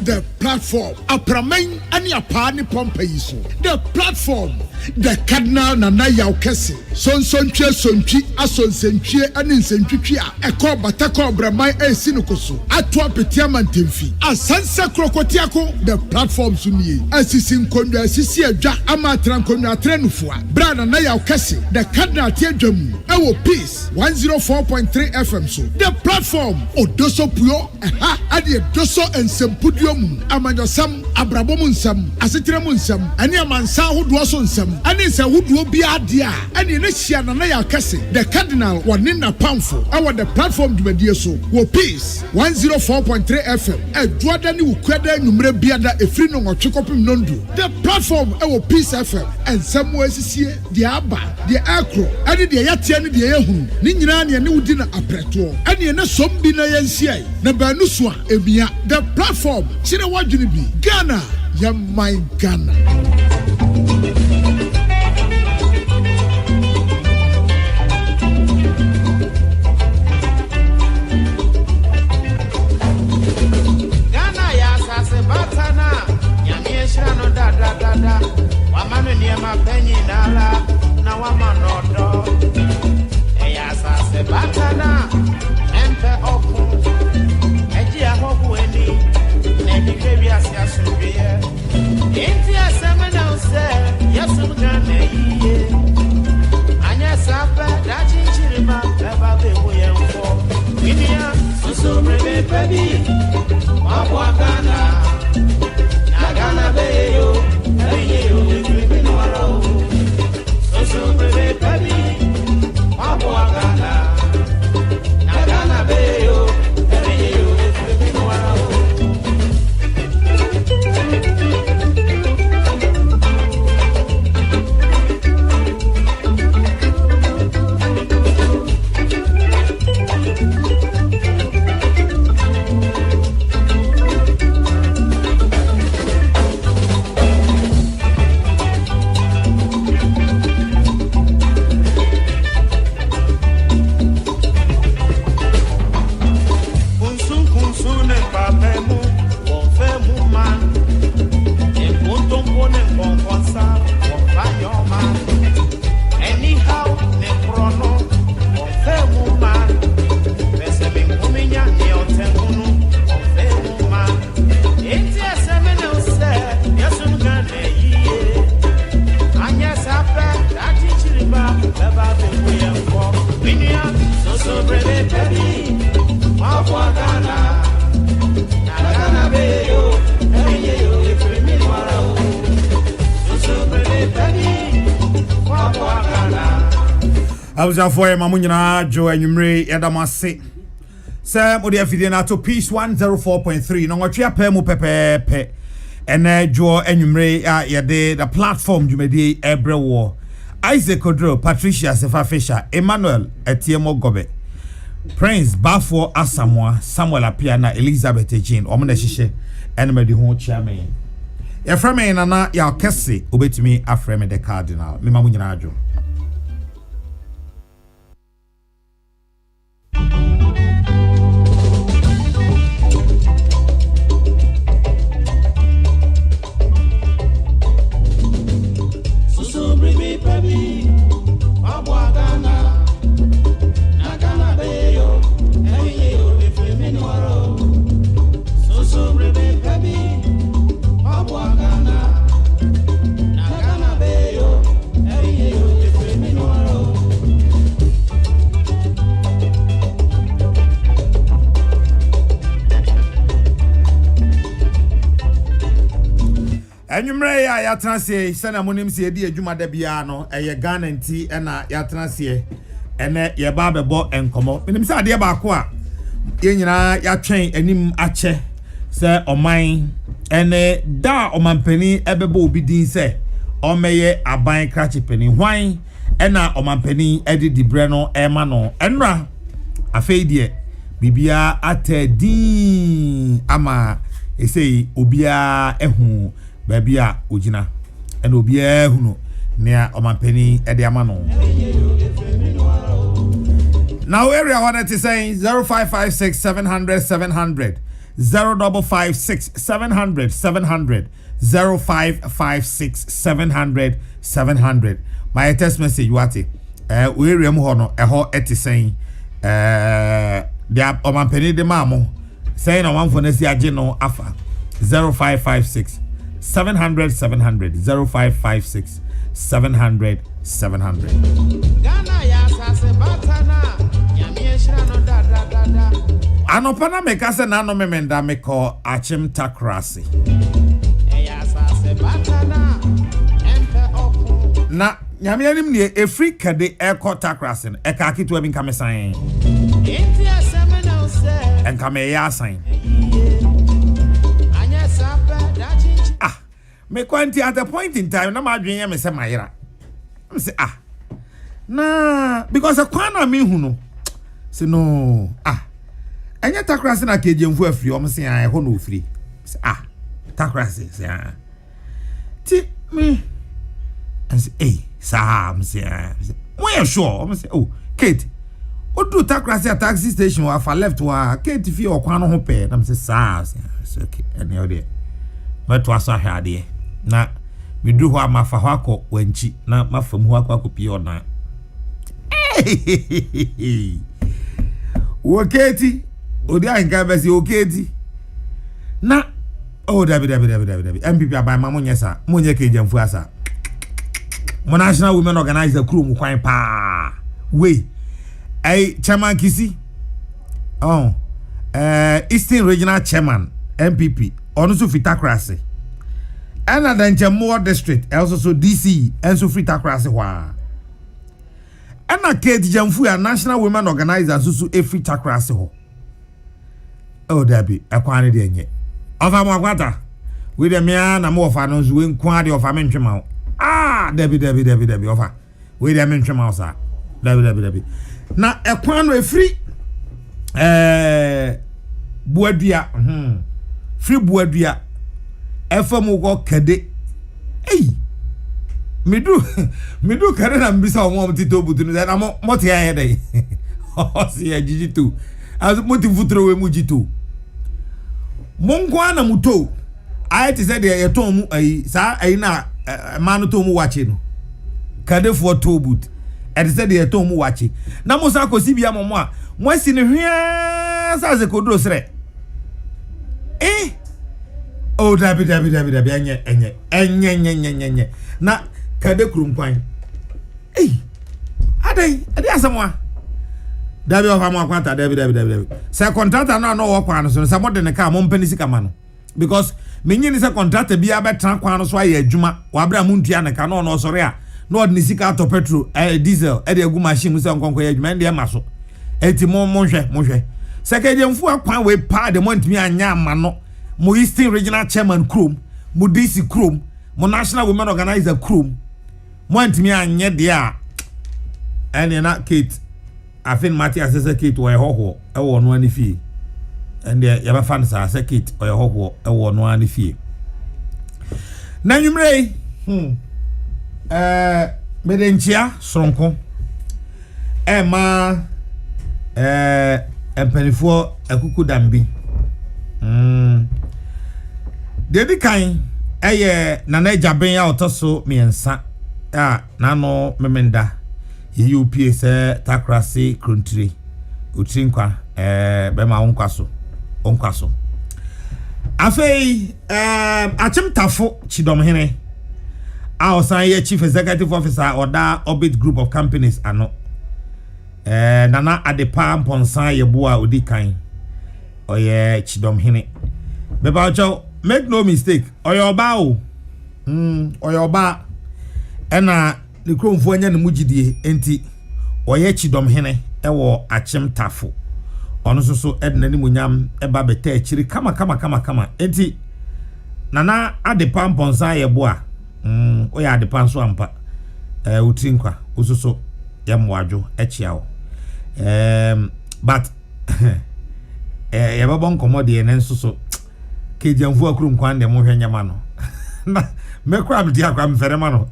The platform, Apramen and Yapani Pompeiso. The platform, the Cardinal Nana Yaukesi, Son Sonchi, Ason Senchi, and in Senchia, Eko Batako Bramai and Sinukoso, Atwa Petiaman Timfi, Asansa Krokotiako, the platform Suni, Asisim Konda, Sisia Jack Amatran Konda Trenufua, Brana Yaukesi, the Cardinal Tiajamu, Ewo Peace, 104.3 FM. So, the platform, Odoso Puyo, Adi Doso and Sempudium, Amanyosam, Abrabomunsam, Asitiramunsam, and Yamansa who was on some. And it's a wood will be a dear. And in this year, Naya Cassie, the Cardinal, one in a poundful. Our the platform to be so. Wo Peace 104.3 FM. A Jordan will quadra number biada a free no or chocopim nondu. The platform our Peace FM and somewhere is here, the Abba, the Acro, and the Yatian, the Ehun, Ninyan, and new dinner a preto. And in a sombina NCA, Nabanuswa, Emia, the platform, Chinawajubi, Ghana, Yamai Ghana. Wamanu niema penyi nala na wamanodo eya sase batana empe oku eji ahobu eni nekike biasi asubie inti asemena use yesu gane yiye anya sape dachi chirima beba bebu yemfo inia susu brebe pebi wabwagana nagana beyo I was out for Mamunya Joe and Yumre Yadamase. Sam Odia Fidena to Peace 104.3. No, what you pemu pepe and Joe and Yumre Yade, the platform you may be every war. Isaac Kodro, Patricia Sefa Fisher, Emmanuel Etiemo Gobe, Prince Bafo Asamoah, Samuel Apiana, Elizabeth Jean, Omane Shishe, and Medi Hon Chairman. Your friend Nana Yakesi, obey me, Afreme the Cardinal, Mimamunya Joe. Enyumre ya yatranse sana monim se edi adwuma da bia no eye Ghana nti na yatranse ene ye ba bebo enkomo menim se ade ba ko a ye nyina yatwen anim ache se oman ene da omanpani ebebo obi din se omeye aban krachi pani hwan ena omanpani edi dibre no ema no enra afei de bibia atedin ama esei obia ehu babia ojina ena obia ehunu nea omanpani edi ama no Now area one it is saying 0556 700 700 0556 700 700 0556 700 700. My text message what we area mu hono eho it is saying dia omanpeni de mamo saying on one for nesi age no afa 0556 700 700 0556 700 700. Ghana ya sase batana nyamieshira no da. Anopana meka se na no memenda meko achim takrasi. Ya sase batana empe oku. Na nyame anim ne efri kade eko takrasi e ka kitu bi nkame san. Enti aseme na ose. Enkame ya san. Anya sapa da chinchi. Me kwanti at a point in time na ma dwen ya me se mayira. Me say na because akwana me hu no. Say no anya takrasi na kejemfu afri o me say ho no ofri. Say takrasi say ti me and say sa me say we sure me say Kate odu takrasi at taxi station wa fa left wa Kate fi okwan no ho pe na me say sa say okay any other but was a hade na me do ho amafa ho akọ wanchi na mafam ho akọ pie ona Oketi odi anka besi oketi na dabi MPP abai ma monye sa monye kejamfu asa mo National Women Organizer crew mu kwan pa we chairman kisi Eastern Regional Chairman MPP onu so fitakrase ana danchemo district also so DC enso fitakrase hwa ana Kate Jamfu ya National Women Organizer susu every takrase ho dabi akwane de enye ofa mo akwata we de mea na mo ofa no zo we nko ade ofa mentwema ho dabi ofa we de mentwema ho sa dabi na ekwan no efri buadua free buadua efam go kade Midu kare na mbisa omo mtito butu na moti ya dai osi ya jijitu az moti futro we mujitu monkwa na muto ayeti se de ye ton mu sa na manu to mu wache no kade fo to but e se de ye ton mu wache na musa kosi bia momo a mwasi ne hwia sa ze kodro sre dabi enye na kade kurumkwan ade asamwa dabi ofa mo akwanta dabi se contractor na no wo kwan so se mo de ne ka mo mpani sika ma no because menyi ni se contractor bia betran kwan so aye adwuma wa bra mu ntua ne ka no sore a no de sika to petrol diesel e de agu machine mu se nkonko ye adwuma ndi ma so enti mo hwe se ka jemfu akwan we pa de mo ntimi anya ma no mo Eastern Regional Chairman Chrome, mo DC Chrome, mo National Women Organizer Chrome, mo antimi anye dia ene na Kate afin Mati asese Kate wo hoho e wo no ani fie ende ya ba fan sa asese Kate wo hoho e wo no ani fie na nwumrei medenchia sonko ma empanifo akuku dambi Dedi kan nana jaben ya otoso miensa nano memenda UPA se takrasi country utrinkwa bema onkwaso afei achim tafo chidom hene osan ye chief executive officer oda Orbit Group of Companies ano nana adepa mponsan ye boa odi kan oye chidom hene beba ocho make no mistake oyoba oyoba ena ne kromfo anya ne mugidie enti oye chidom hene ewo achim tafo ono so edna ni munyam eba beta achiri kama enti nana adepa mponsa ye boa oya adepa nso ampa utrinkwa usoso yamwadwo echiawo but yababon komodie nenso so kejamfu akuru nkwan de mo hwenyama no na mekwa mti akwa mferema no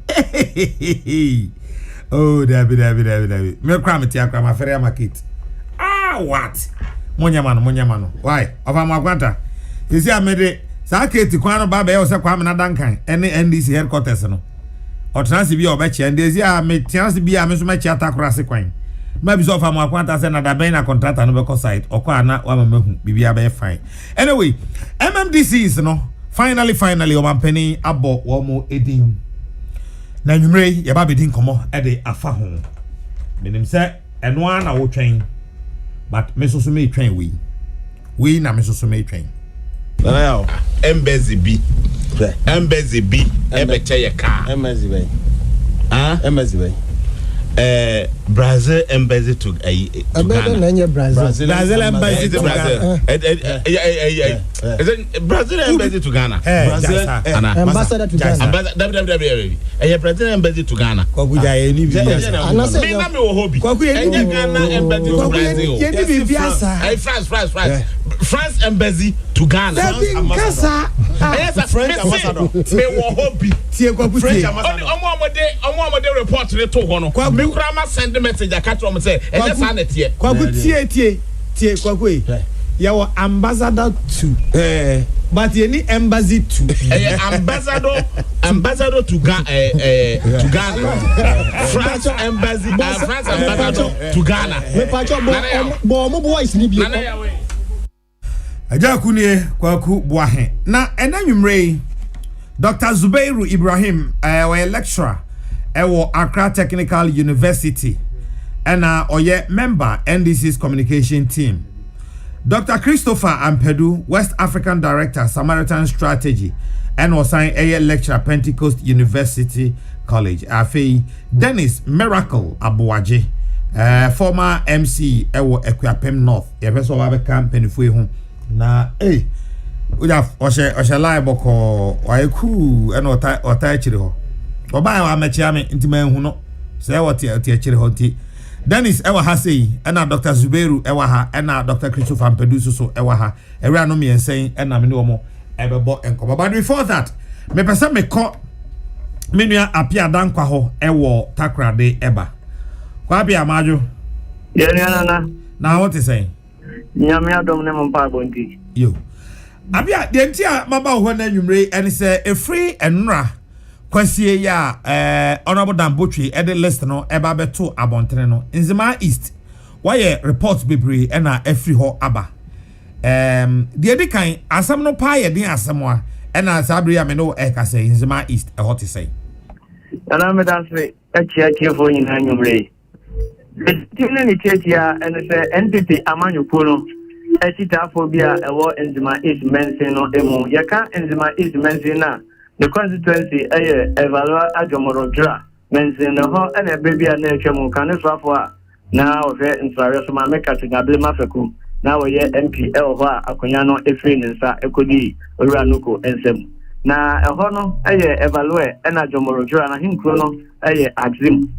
dabi mekwa mti akwa mafere market now what Monyamano why over Magwanta you see amede Saketi kwano baba e ose kwa mena dankan ene NDC headquarters no otrans bi obeche ndezi a metians bi a me so mechi atakura se kwan ma bi so fa mo akwanta se na da ben na contractor no be ko site okwa na wa mahu bibia be fine anyway MMDCs no finally o mampeni abo wo mo edin na nwumre ye ba bedin komo e de afa ho menim se eno ana wo twen but me so me twen we na me so me twen now embassy B ebeche ye car embassy bay embassy bay Brazil embassy to Ghana Brazil embassy to Brazil Brazil embassy to Ghana ambassador to Ghana Brazil embassy to Ghana kwakuja eni biasa me na me wo hobby Ghana embassy to Brazil yeni biasa France embassy to Ghana French ambassador me wo hobby tie kwakuja French ambassador omo report re to ho no me kura ma send message akatro mo say ene sa na tie tie kwakwe yawo ambassador to but yeni embassy to ambassador to Ghana France embassy France ambassador to Ghana me pacho bo mo boys ni bi aja kunie kwaku boahe na enanwumre Dr. Zubairu Ibrahim wa lecturer ewo Accra Technical University ena oye member NDC's communication team. Dr. Christopher Ampedu, West African Director, Samaritan Strategy, and was a lecturer Pentecost University College. Afei Dennis Miracle Abuaje, former MC ewo Equiapem North. Yebeso wabe campaign fue home. Na uja oshe live boko waeku eno ota chiri ho. Oba wa mechi ame intima hu no. Se woti chiri ho ti. Dennis ewa ha sei ena Dr. Zubairu ewa ha ena Dr. Christopher Mpedu so ewa ha. Ewe anu mi ensen ena me ne omo ebebo enko. But before that, me pese me ko menua apia dankwa ho ewo takrade eba. Kwa apia majo. Na what is saying? Nyame adom ne mpa bonti yo abia de ntia maba ho na nwumre ene se efree enra kwasie ya honorable Dambotwe e de list no e ba beto abontere no Nzema East why report bebre e na efree ho aba de edikan asam no pa ye den asamwa e na sabri ya me no e ka say Nzema East e hot say ana me dan se e fo yin na nwumre Between the Chechia and the entity Amanupuno, Echita phobia, a war Nzema East Mensino, Emo, Yaka Nzema East Mensina, the constituency, Evalua Ajomorodra, Mensino, and a baby and nature Mukanefafua, now in Sarasoma Meka to Gablema Feku, now a year MPL, Akonyano, Efrin, and Sa Ekodi, Uranuko, and Sem. Now a hono, Evalue, and Ajomorodra, and him chrono, Axim.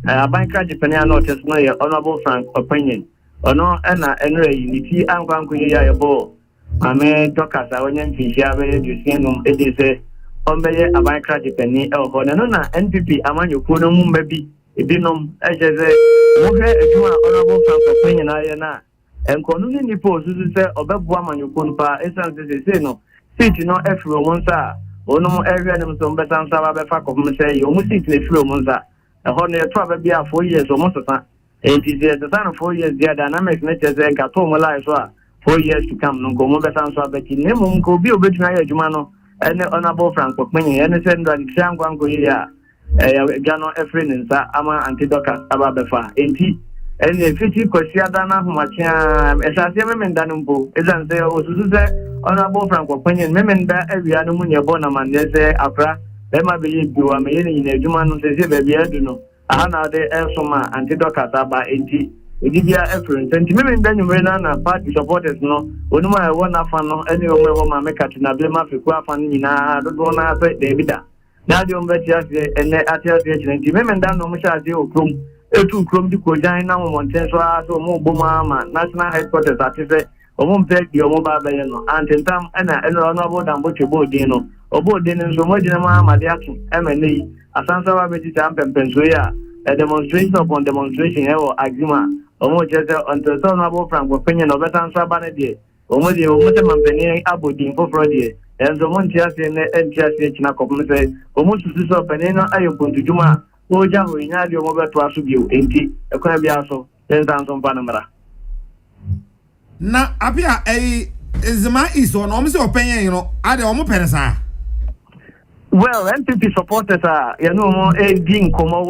Banka Japan notice no your honorable Frank opinion. Ono ena enre unity ankwanku ya yebo. Ame dokas awonye mfishia be dusienum edise. Ombeye abanka Japan e ho na NPP amanyoku no mumba bi ebinom ejeze. Mohwe eduma honorable Frank opinion aye na. Enkonu ni nipo susu se obeboa amanyoku npa esan se no. Seat no efro monsa. Ono mo area nem so mbeta nsa ba be fa ko mse yo mu seat le efro monsa. A honey a trouble be 4 years or most of that. It is the time of 4 years, the dynamic nature, Gatomo life, 4 years to come, no go more better, but in Nemo go be a bit my Jumano, and the honorable Frank of Many, and send that Sam Guango, Gano Efrin and Sa Ama Antidoka Ababefa, and tea. And the 50 Cosiadana, Macham, as I say, women Danumbo, isn't there also honorable Frank of Many, women that every animal Bonaman, they say, Afra. Ema be you am in a human says baby no ana de elsoma antidoka aba enti edibia efren sentiment dan nyumrena na party supporters no onuma e wona fa no ene o mewo ma meka tina blema feku afa nyina dodo na se debida na de o mbeti ase ene atia de sentiment dan no mo sha de okrom etu okrom di kojan na mo monten so aso mo boma ma national headquarters atife o mo mpek di o mo ba be no antentam ena eno no bo Dambotwe bodin no obo de nso mo gina ma amade ato emene asansa wa beti tam pempenso ya a demonstration upon demonstration ewo agima almost just until some about Frank opinion of Betan Sabanadi, almost the almost Mampany Abodin for Frodier, and the Montias and NTS Chinacom say, almost to stop and then I open to Juma, Oja, we had your mobile to ask you, ain't a Quabiaso, 10,000 Panama. Na apia Zema East on almost opinion, you know, are the almost pensa. Well, MPP supporters are, you know, a being Como,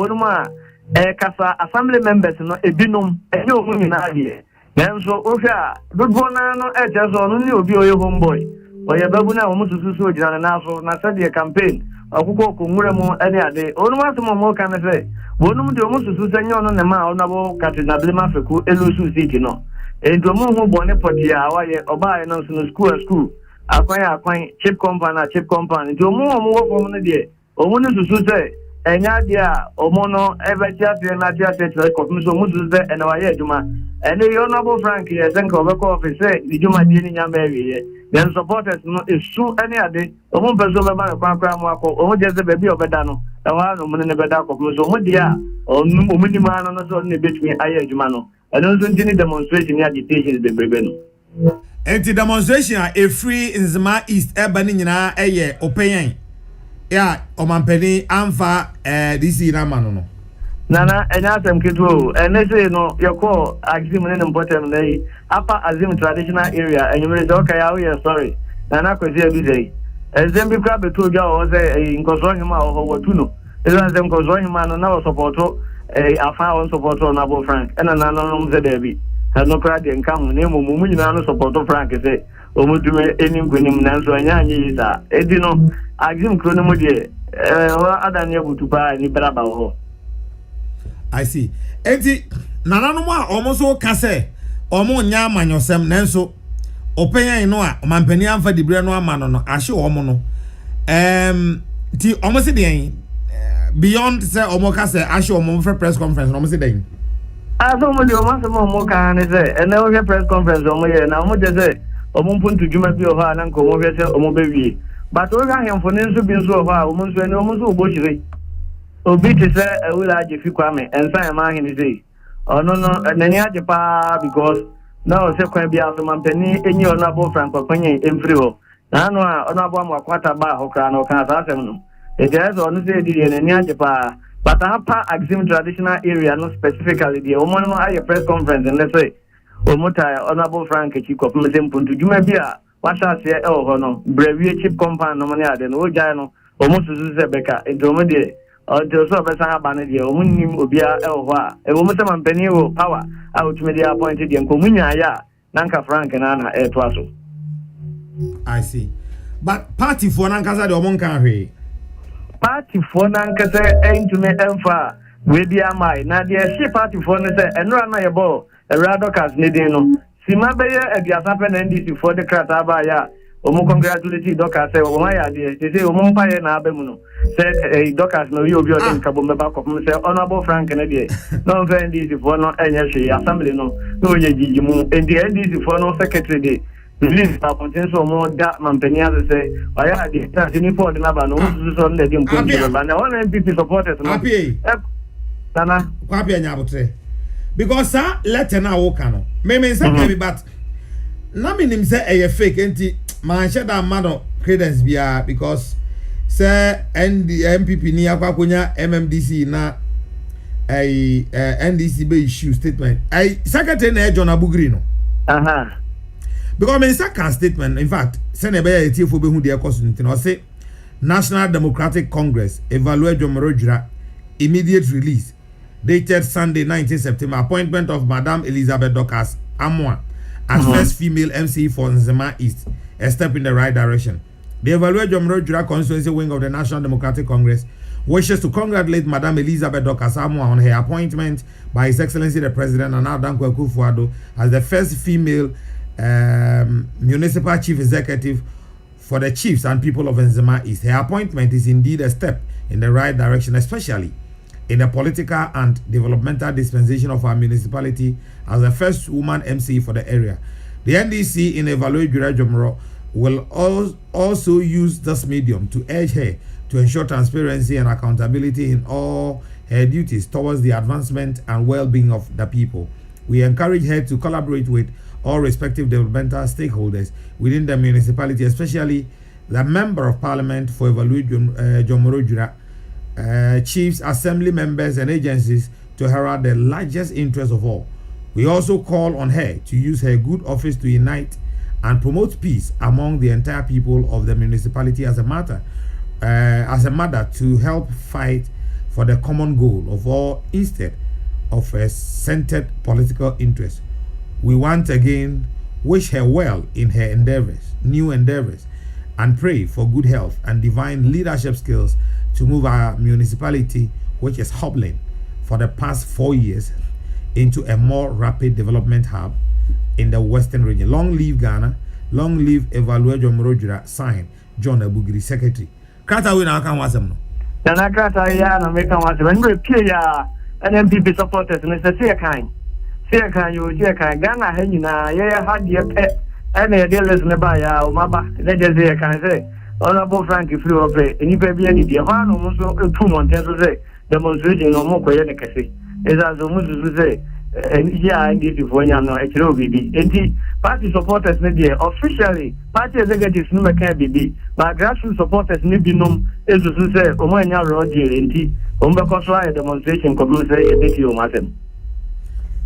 Kasa assembly members no ebinum enye omu nyina ade nanso ohwa dodo na no ejeso no ne obi oye homeboy oye babu na omu susu so gina na so na said campaign akukọ konwura mu ene ade onu asemo mo kan se bonum de omu susu senyo no ne ma onabo katina blema feku elusu city no ento mu hu bone poti a waye oba no so school akwan chip company ento mu wo fom no de omu no susu se enya dia omono ebetia tie na dia tie so musu ze ena wa ye juma ene yo no Frank ye zenka obeko office di juma di ni nyama ewie then supporters no esu ene ade omo bezo be ma kwa mu akọ omo je ze bebi obeda no e wa no mun ne beda akọ so omo dia omo ni ma no so ne betumi aye juma no ene so ntini demonstration ya agitation be brebe no enti demonstration a free Nzema East eba ni nyina eye openyan ya omampeni amfa this na mano no nana enya atem keto enese no yeko axim ne important na yi apa azim traditional area enyumere do ka ya we sorry nana kwezi edu dey ezembi kwa beto gwa o ze nkoso hima o watuno eza zem nkoso hima no na o supporto afa on supporto na bo Frank ena na no mze debi no kra de nka hu ne mumu nyina no supporto Frank se o mutume eni nkwenim na nso anya anyi isa edi no agim krono mo de adani abutupa ni braba ho. I see. Enti nananu mu a omo so ka se omo nya amanyosem nanso openya no a omampani amfa dibre no amano no ahye omo no ti omo se den beyond say omo ka se ahye omo for press conference omo se den aso mo de omo se mo ka ne se ene o press conference omo ye na omo je se omo mpuntu djuma bi o ha na nko omo hwe se omo bewie but o ga hemfo ne nso bi nso o ha omo nso ene omo so obochire obi te se ewula aje fi kwame ensan ma hini sei ono no nani aje pa because na o se kwan bia so mampani enyi ono abo Frank Papanyen emfiri ho na no a ono abo amakwata ba ho kra no kan sa asem no e je so ono se di nani aje pa but apa Axim traditional area no specifically di omo no aye press conference and let's say omo tai ono abo Frank Chikop msempuntu juma bia wasa se e ho no brewie chip compound no mani ade no o jai no omo susu se beka entomo de until so person abane de omunim obia e ho a e wo mutama mpani wo power out media appointed de nkomunya ya nanka Frank na e to aso. I see. But party for nankasa de omon kan hwe party for nankasa entume emfa we bia mai na de she party for ne se enra na ye bo e radokas ne din no sima beye e bia sape na NDC for the krata ba ya omo congratulate doka say o ma ya de say o mo paye na abemu no say doka no you obi o dem kabo meba ko say honorable Frank na de no NDC for no enye hwe assembly no no ye gigimu NDC for no secretary de release appointment so mo da mampani as say aya de ta ni for de na ba no so na de mpunti ba na one MPP supporters no sana kwa pia nyabotre because sir letter na wo ka no me say but na me nim say e fake enti man share that man credence bia because say MPP ni akwakonya MMDC na NDC be issue statement secretary na John Abugri no because me second statement in fact say na be etiefo be hu de ekoso ntino say National Democratic Congress evaluate Jomorojura immediate release dated Sunday 19 September appointment of Madam Elizabeth Dorcas Amwa as first female MC for Nzema East, a step in the right direction. The Evaluate Jomorojura constituency wing of the National Democratic Congress wishes to congratulate Madam Elizabeth Dorcas Amwa on her appointment by His Excellency the President Nana Dankwa Akufo-Addo as the first female municipal chief executive for the chiefs and people of Nzema East. Her appointment is indeed a step in the right direction, especially in the political and developmental dispensation of our municipality as the first woman MC for the area. The NDC in Evaluate Jura Jomoro will also use this medium to urge her to ensure transparency and accountability in all her duties towards the advancement and well-being of the people. We encourage her to collaborate with all respective developmental stakeholders within the municipality, especially the Member of Parliament for Evaluate Jomorojura, chiefs, assembly members, and agencies to herald the largest interest of all. We also call on her to use her good office to unite and promote peace among the entire people of the municipality as a mother to help fight for the common goal of all instead of a centered political interest. We once again wish her well in her new endeavors, and pray for good health and divine leadership skills to move our municipality, which is hobbling for the past 4 years, into a more rapid development hub in the Western region. Long live Ghana, long live Evaluate Jomorojura, signed John Abugiri, Secretary. Krata we now can wasem no. Nana Krata ya na make wasem. When we play ya NMPP supporters, and it's a say kind. Say kind you say kind. Ghana hen na ya had your pet. And the dealers nearby ya maba. Let just say kind say. Honorable Frankie flew up. Any baby any dear one almost 2 months to say demonstration no more quiet kasi. Is as almost to say. Yeah, indeed, if when you know it's no BB. And party supporters maybe officially party executives no can be, but grassroots supporters maybe no is to say, when you're roadie, and because why a demonstration could say a bit you matter.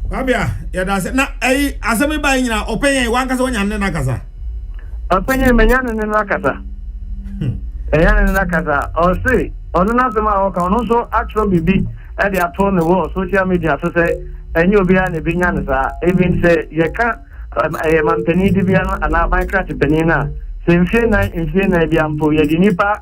Babia, yeah, that's it. Now, as I'm buying now, open one casa and then Nakasa. Open Mayan and Nakasa. Ayan and Nakasa, or say, or another can also actually be at the upon the wall, social media to say. And you'll be an opinion, even say, you can't, I am Penny Dibiano and I might crash Penina. Same Fena in Fena Biampo, Yadinipa,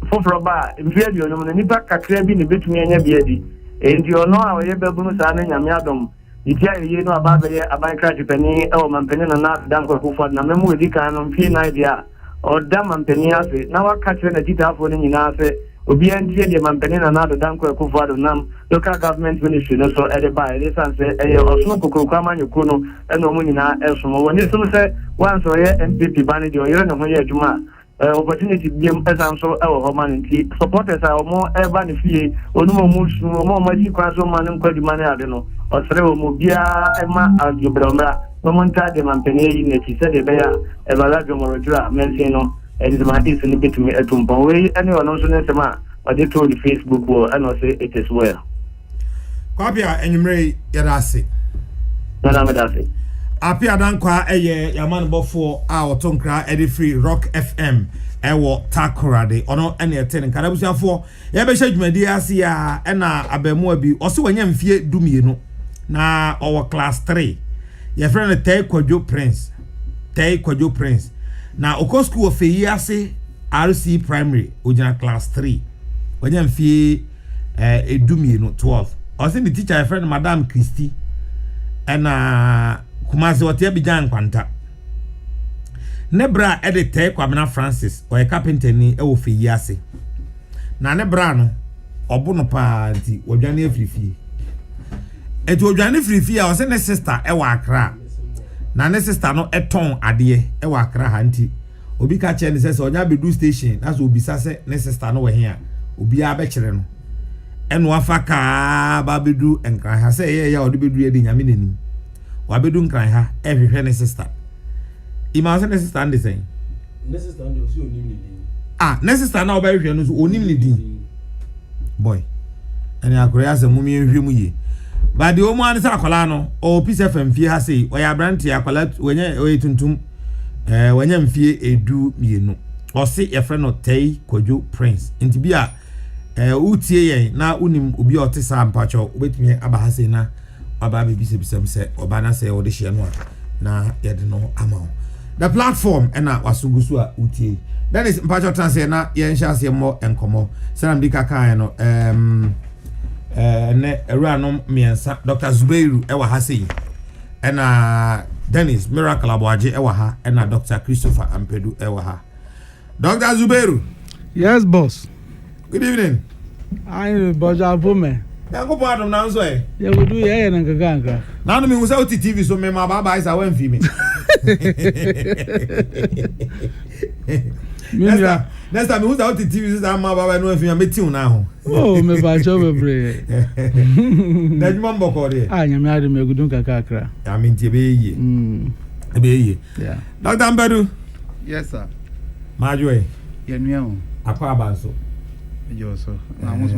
Fofroba, in Fidio, Nipa, Kakrabi, between any beady. And you know how you baboons are in Yamiadum. You tell you know about the I might crash Penny, oh, Mampenina, not Danko Kuford, Namu, Dikan, on Fina idea, or Dam and Peniase. Now I catch a detail for the Ninase. Obi antie de mampenina na do danko ekufado nam local government ministry no so e de buy this and say e osno kokokwa manyoku no e no mu nyina esomo woni so say once o ye MPP bani de o yere no ho ye adwuma opportunity biem exam so e wo ho man nti supporters are more ever ne fie onumo mu su mo maji kwa so man nkwadi man ade no o sere wo mu bia e ma adwobromra no monta de mampenina yi ne ti se de be ya Evaluate Jomorojura mention no. And it's my easy bit to me at Tumpaway. Anyone also knows what they told the Facebook wall, and I say it is well. Kwapia and you may Yadasi. Nadamedasi. Apia Dankwa, Yaman Bofo, our Tonkra, Eddie Free, Rock FM, Ewo Takorade, or no any attending Karabusia for Yabesha Media Sia, and Abemobi, also when you fear Dumino. Na our class 3. Your friend Tay Kwajo Prince. Now, Oko School of Feyase RC Primary, Ojana Class 3. When you fee a dummy, 12. I think the teacher, a friend, Madame Christie, and Kumasi Watiabijan Quanta. Nebra edite Kwabena Francis, or a carpenter ni Ewo Feyase. Na Nebrano, or Bonaparte, or Johnny Free. It was Johnny Free, I was a sister, Ewa Accra. Na ne sister no eton ade e wa Accra hanti obi ka che ne se onya bedu station na so obi sase ne sister no we here obi a be kire no eno afa ka ba bedu enkran ha se ye ya odi bedu e di nyame nanim wa bedu nkran ha e hwehwe ne sister ima se ne sister ande sen ne sister ande o si onim ni din ne sister na oba hwehwe no so onim ni din boy ene akure ase mumi hwehwe mu ye. But the woman is a colano or piece of fee has say, or ya brandy a collet when you tuntum when you fear a do me no, or say a friend of Tay Kojo Prince. Into be a Utie now unim ubi or Tessa Pacho with me Abahasena, Ababi Bissam said, or Bana say, or the Shianwa. Na yet no amount. The platform and now was Sugusua Utie. That is Pacho Transena, Yen Shasi more and Como, Sam Dikaka, ne eranom miensa Dr. Zubeiru ewa ha sei ena Dennis Miracle Aboaje ewa ha ena Dr. Christopher Ampedu ewa ha. Dr. Zubeiru. Yes, boss. Good evening. I boja pome. Ya ko pa dum na so e. Ya go do ye na nkanka. Na no me usa oti TV so me ma baba isa wan fi me. Next time who's out the TV is I'm about no if you meet you now. Oh, me ba job bre. That man boko there. Ah, nyame ade me gudun kakakra. I mean to be ye. Be ye. Yeah. Dr. Ambedu. Yes, sir. Majwe. Yenua. Akwa banso. Yo so.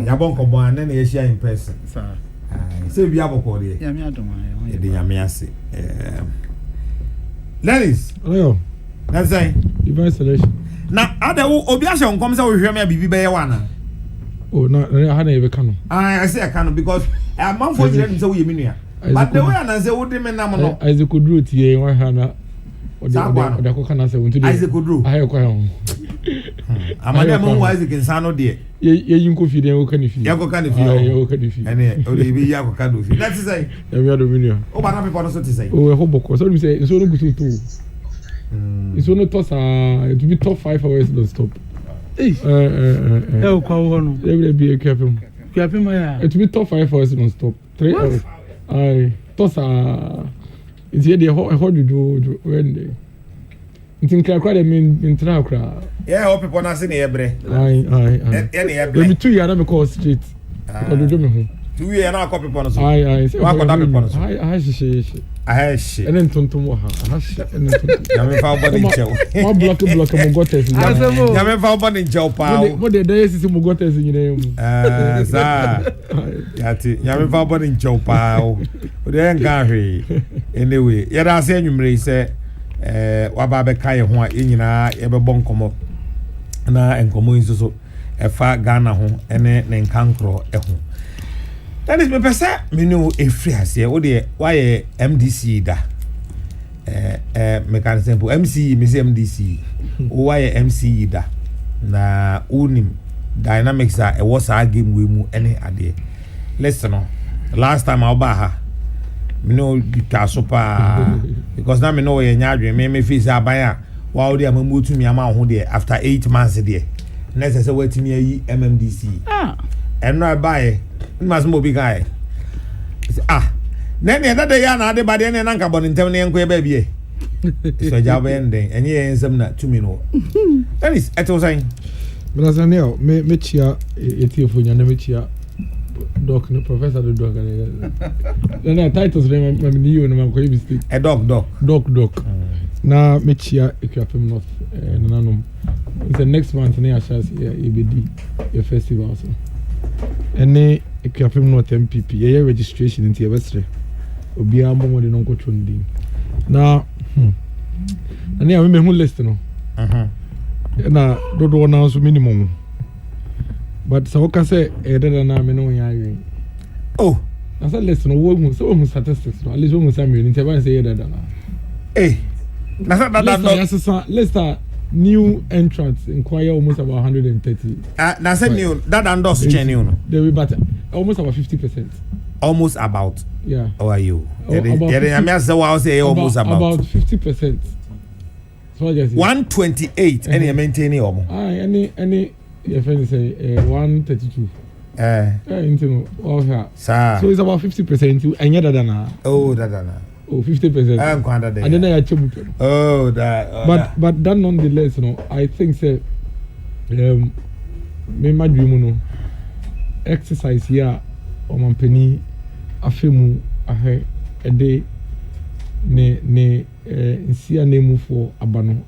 Ya bon ko bon na na share in person. Sir. Say bi aboko there. Nyame adom ayo. E de nyame ase. Ladies. Oh. That's say. Divine selection. Na ada obi a hye nkom say wo hwe me bibi be ye wana. Oh, no, I na ebe kanu. I say I can because a man for you say wo ye menua. But the way I say wo de me nam no. Isaac Oduro tie wa ha na. Oda ko kana say wontu de. Isaac Oduro. Ahe kwa ho. Amade mo Isaac Insano de. Ye yin ko fi de wo kan fi. Ya ko kan fi. Ya ko kan fi. Ene o de bi ya ko kan fi. Let's say. Ya mi ado menua. O ba na people no so to say. Oh, e ho boko. So me say so no gutu to. It's one of those to be top 5 hours don't stop. Hey. Kwa ho no. Every be Kwapem. Kwapem ya. It to be top 5 hours don't stop. 3 hours. Ai. Tosa. It's here the how do when they. Ntin kra de min tra kra. Yeah, hope people na say na ebre. Ai. Any ebre. Me 2 years na me call straight. Ododo me ho. 2 years na copy people so. Ai. Wa ko da people so. Ai she. Ai she. Enen tontom wa ha. Enen tontom. Ya me fa body nchew. Mo block mo gotes. Ya me fa body nchew pa. Mo de dey sisi mo gotes nyina mu. Sa. Ya me fa body nchew pa o. O de nka hwe. Anyway, ya da se anwumre se wa ba be kai ho a enyina ye be bon komo. Na enkomo nso efa Ghana ho ene ne nkankro ho. That is me pesa me no efri ase wo de why MDC da me kan simple MC me say MDC why MC da na unim dynamics a e was a game we mu ene ade listen no last time I ba ha me no bita so pa because na me no ye nyadwe me face abaya wa wo de amamu tumi ama ho de after 8 months de na say watimi ayi MMDC eno abaye mas mo bi guy na ne da ya na de ba de ne na nka bon ntem ne enko e ba bie so ja ba enden enye yen sam na tumi no that is eto saying Brazanel me chia etiefo nya na me chia doc no professor the doc na titles me ni you no man ko mistake a doc na me chia Kwapem North na nanom the next month na ya shas ebedi your festival so ene Kwapem North MPP ye registration into your bestre obi ambo de no nkocho ndin na na ya me hu list no na dodo na so minimum but so ka say ededa na me no ya yen oh na say list no wo hu so hu statistics no at least wo hu some unit e say ededa na na that list new entrants inquire almost about 130 na say new that endorsed genuine they will but almost about 50%. Almost about. Yeah. How are you? Almost about 50%. So I guess 128 any maintaining or any your friend say 132. Into all her. So it's about 50% and yet oh 50%. I'm quite and then I achieve. Oh that but that nonetheless, I think say me my dream exercise here on penny afemu ahe ede ne nsia name for abano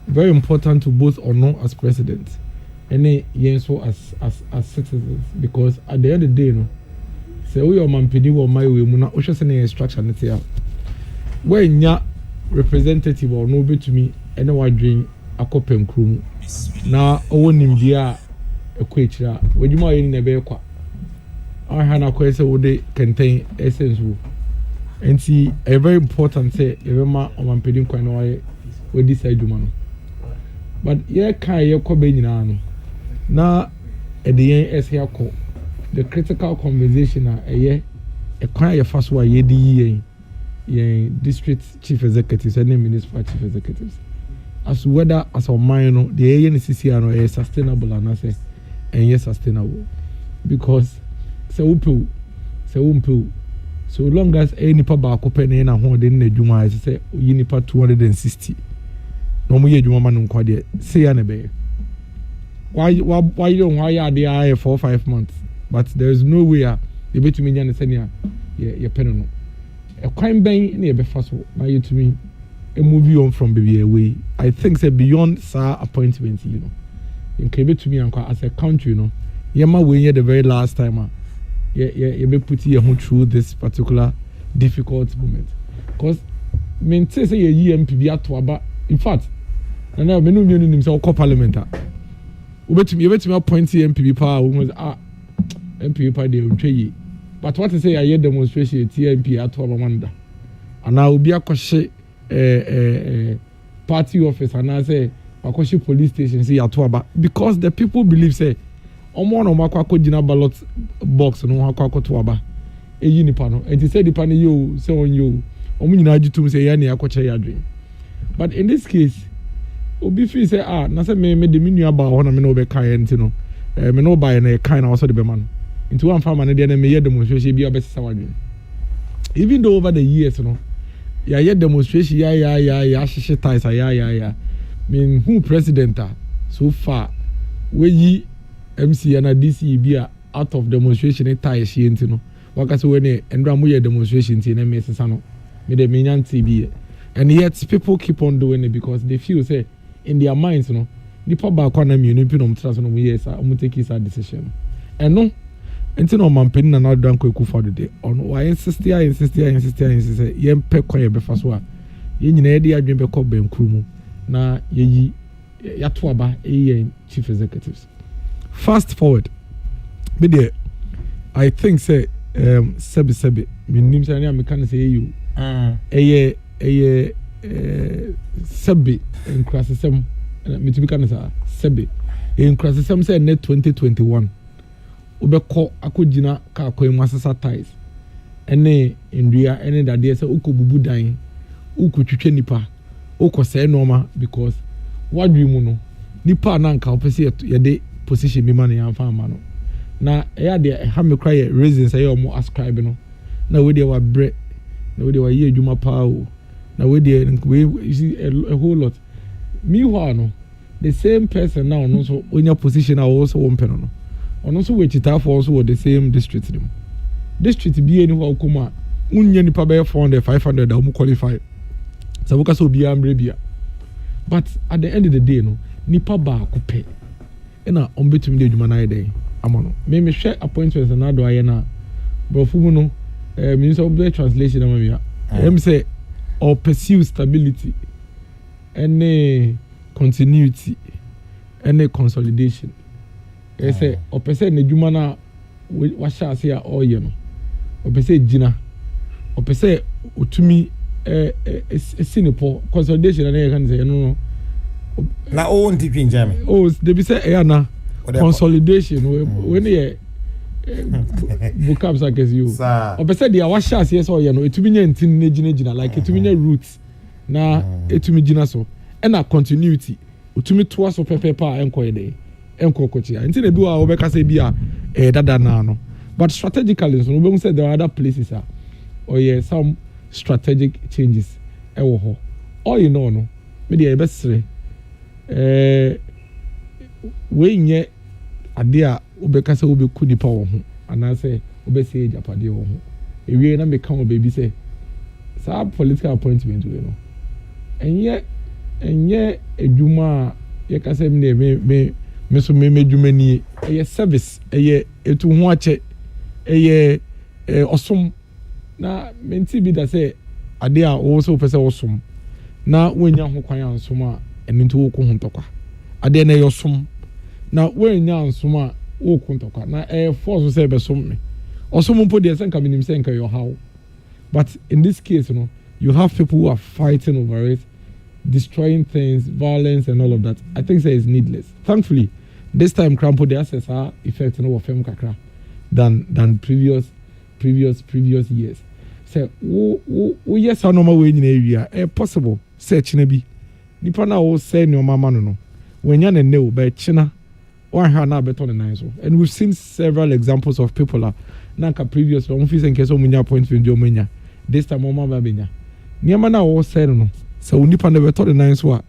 very important to both Ono as president and yenso as citizens because at the end of the day say we are mampedi wo my we mu na o hwese na structure ne tia when nya representative or no betumi ene wadwen akopem krum na owo nimdia ekwechira wadwuma yeni na be kwa aha na kwese wo de kenten essence wo enti a very important say evema o mampedi kwa na waye we decide dwuma no but ye kai ye ko be nyina no na ediyen ese akọ the critical conversation a kwan ye fa so ye di yen district chief executives and municipal chief executives as whether as a mine no the ye necessary no is sustainable and say and yes sustainable because so long as any pa ba ko pe na ho de na dwuma say nipa 260 no mo ye adwuma ma no nkwa de say ya na be why you are there 4 or 5 months but there is no way you bet me nya senia ye pen no e kwan ben na ye be fa so na you to me a move on from baby away. I think say beyond sir appointment, you know. In Quebec to me as a country, you know. Yama we the very last time you be put your home through this particular difficult moment. Because men say a EMPB at Waba. In fact, and now menu himself call parliament. You bet me appoint MPB power was MPB power they but what to say I hear demonstration TMP at Wabamanda. And now will be a question party office and I say Akoshi police station say Atuaba because the people believe say omo no makwa jina ballot box no hakwa Tuaba eyi nipa no and say nipa no yo say on yo omo nyina agitum say ya ne akoche ya dream but in this case obi feel say na say me de menu aba ho na me no be kai enti no me no buy na kai na also de be man into one farmer na de na me ye demonstration bi obesisa wadwen even though over the years no ya demonstration ya shishe ties ya mean who president so far we MC and DC be out of demonstration ties she enti no waka so when endra mo ye demonstration ti na me sesa no me de me nyanti bi and yet people keep on doing it because they feel say in their minds no nipa ba kwa na me no bi no mtra so no mo yes am take his decision and no enti no man pen na na dan ko ekufa de de on why insist yem pe kwa ye be fa so a ye nyina ye de adwen be ko bankuru mu na ye yato aba ye chief executives fast forward me there I think say sebi me nim say na me kan say you sebi in classism me to be kan say sebi in classism say net 2021 ubeko akogina ka akoyemu asesa ties ene ndua ene dade se ukobubu dan ukotwetwe nipa ukose normal because wadwimu no nipa na nka opese ye de position bi man ya fa ma no na ya de ha me kra ye reasons ye omo ascribe no na we de wa bre na we de wa ye adwuma pa o na we de we see a whole lot meanwhile no the same person now no so onya position also won peno no ono so we chita for also the same district nim district bi eni ho kuma unnya nipa be 400 500 da mu qualify so buka so bia amre bia but at the end of the day no nipa ba ko pe na on betumi de adwuma na yede amono me hwe appointments na do aye na brofu mu no minister of the translation na me am say or pursue stability and continuity and consolidation say opese na dwuma na wa sha ase a oye no opese gina opese otumi sinipo consolidation na kan say no na o ntipi njame they be say na consolidation when ye vocabs like as you opese dia wa sha ase so oye no etumi nya ntin na gina like etumi nya roots na etumi gina so na continuity otumi to so pepepa enkoye dey enkokochia until they do our obeka say bia dada na no but strategically so we say there are other places or some strategic changes ewo ho all you know no me dey besre we nye ade a obeka say obeku nipa wo ho ana say obese ejapade wo ho ewie na me kan obebi say sa political appointment we no enye edwuma ye ka say me so me dwumani eye service eye etu ho ache eye osom na menti bi da say ade a wo so pese osom na wonya ho kwan ansom a enintu wo ko ho ntokwa ade na yosom na wonya ansom a wo ko ntokwa na force say be som me osom mpo de senka minim senka your how but in this case no you have people who are fighting over it, destroying things, violence and all of that. I think that is needless. Thankfully, this time Crampo the assess are effect no fem kakra than previous years. Say wo yes no normal way in area possible search na bi nipa na wo say no mama no when ya na ne be china one ha na beton na so and we've seen several examples of people na ka previous one fit say nke so munya appointment do munya this time mama ba benya niama na wo say no so nipa na beton na so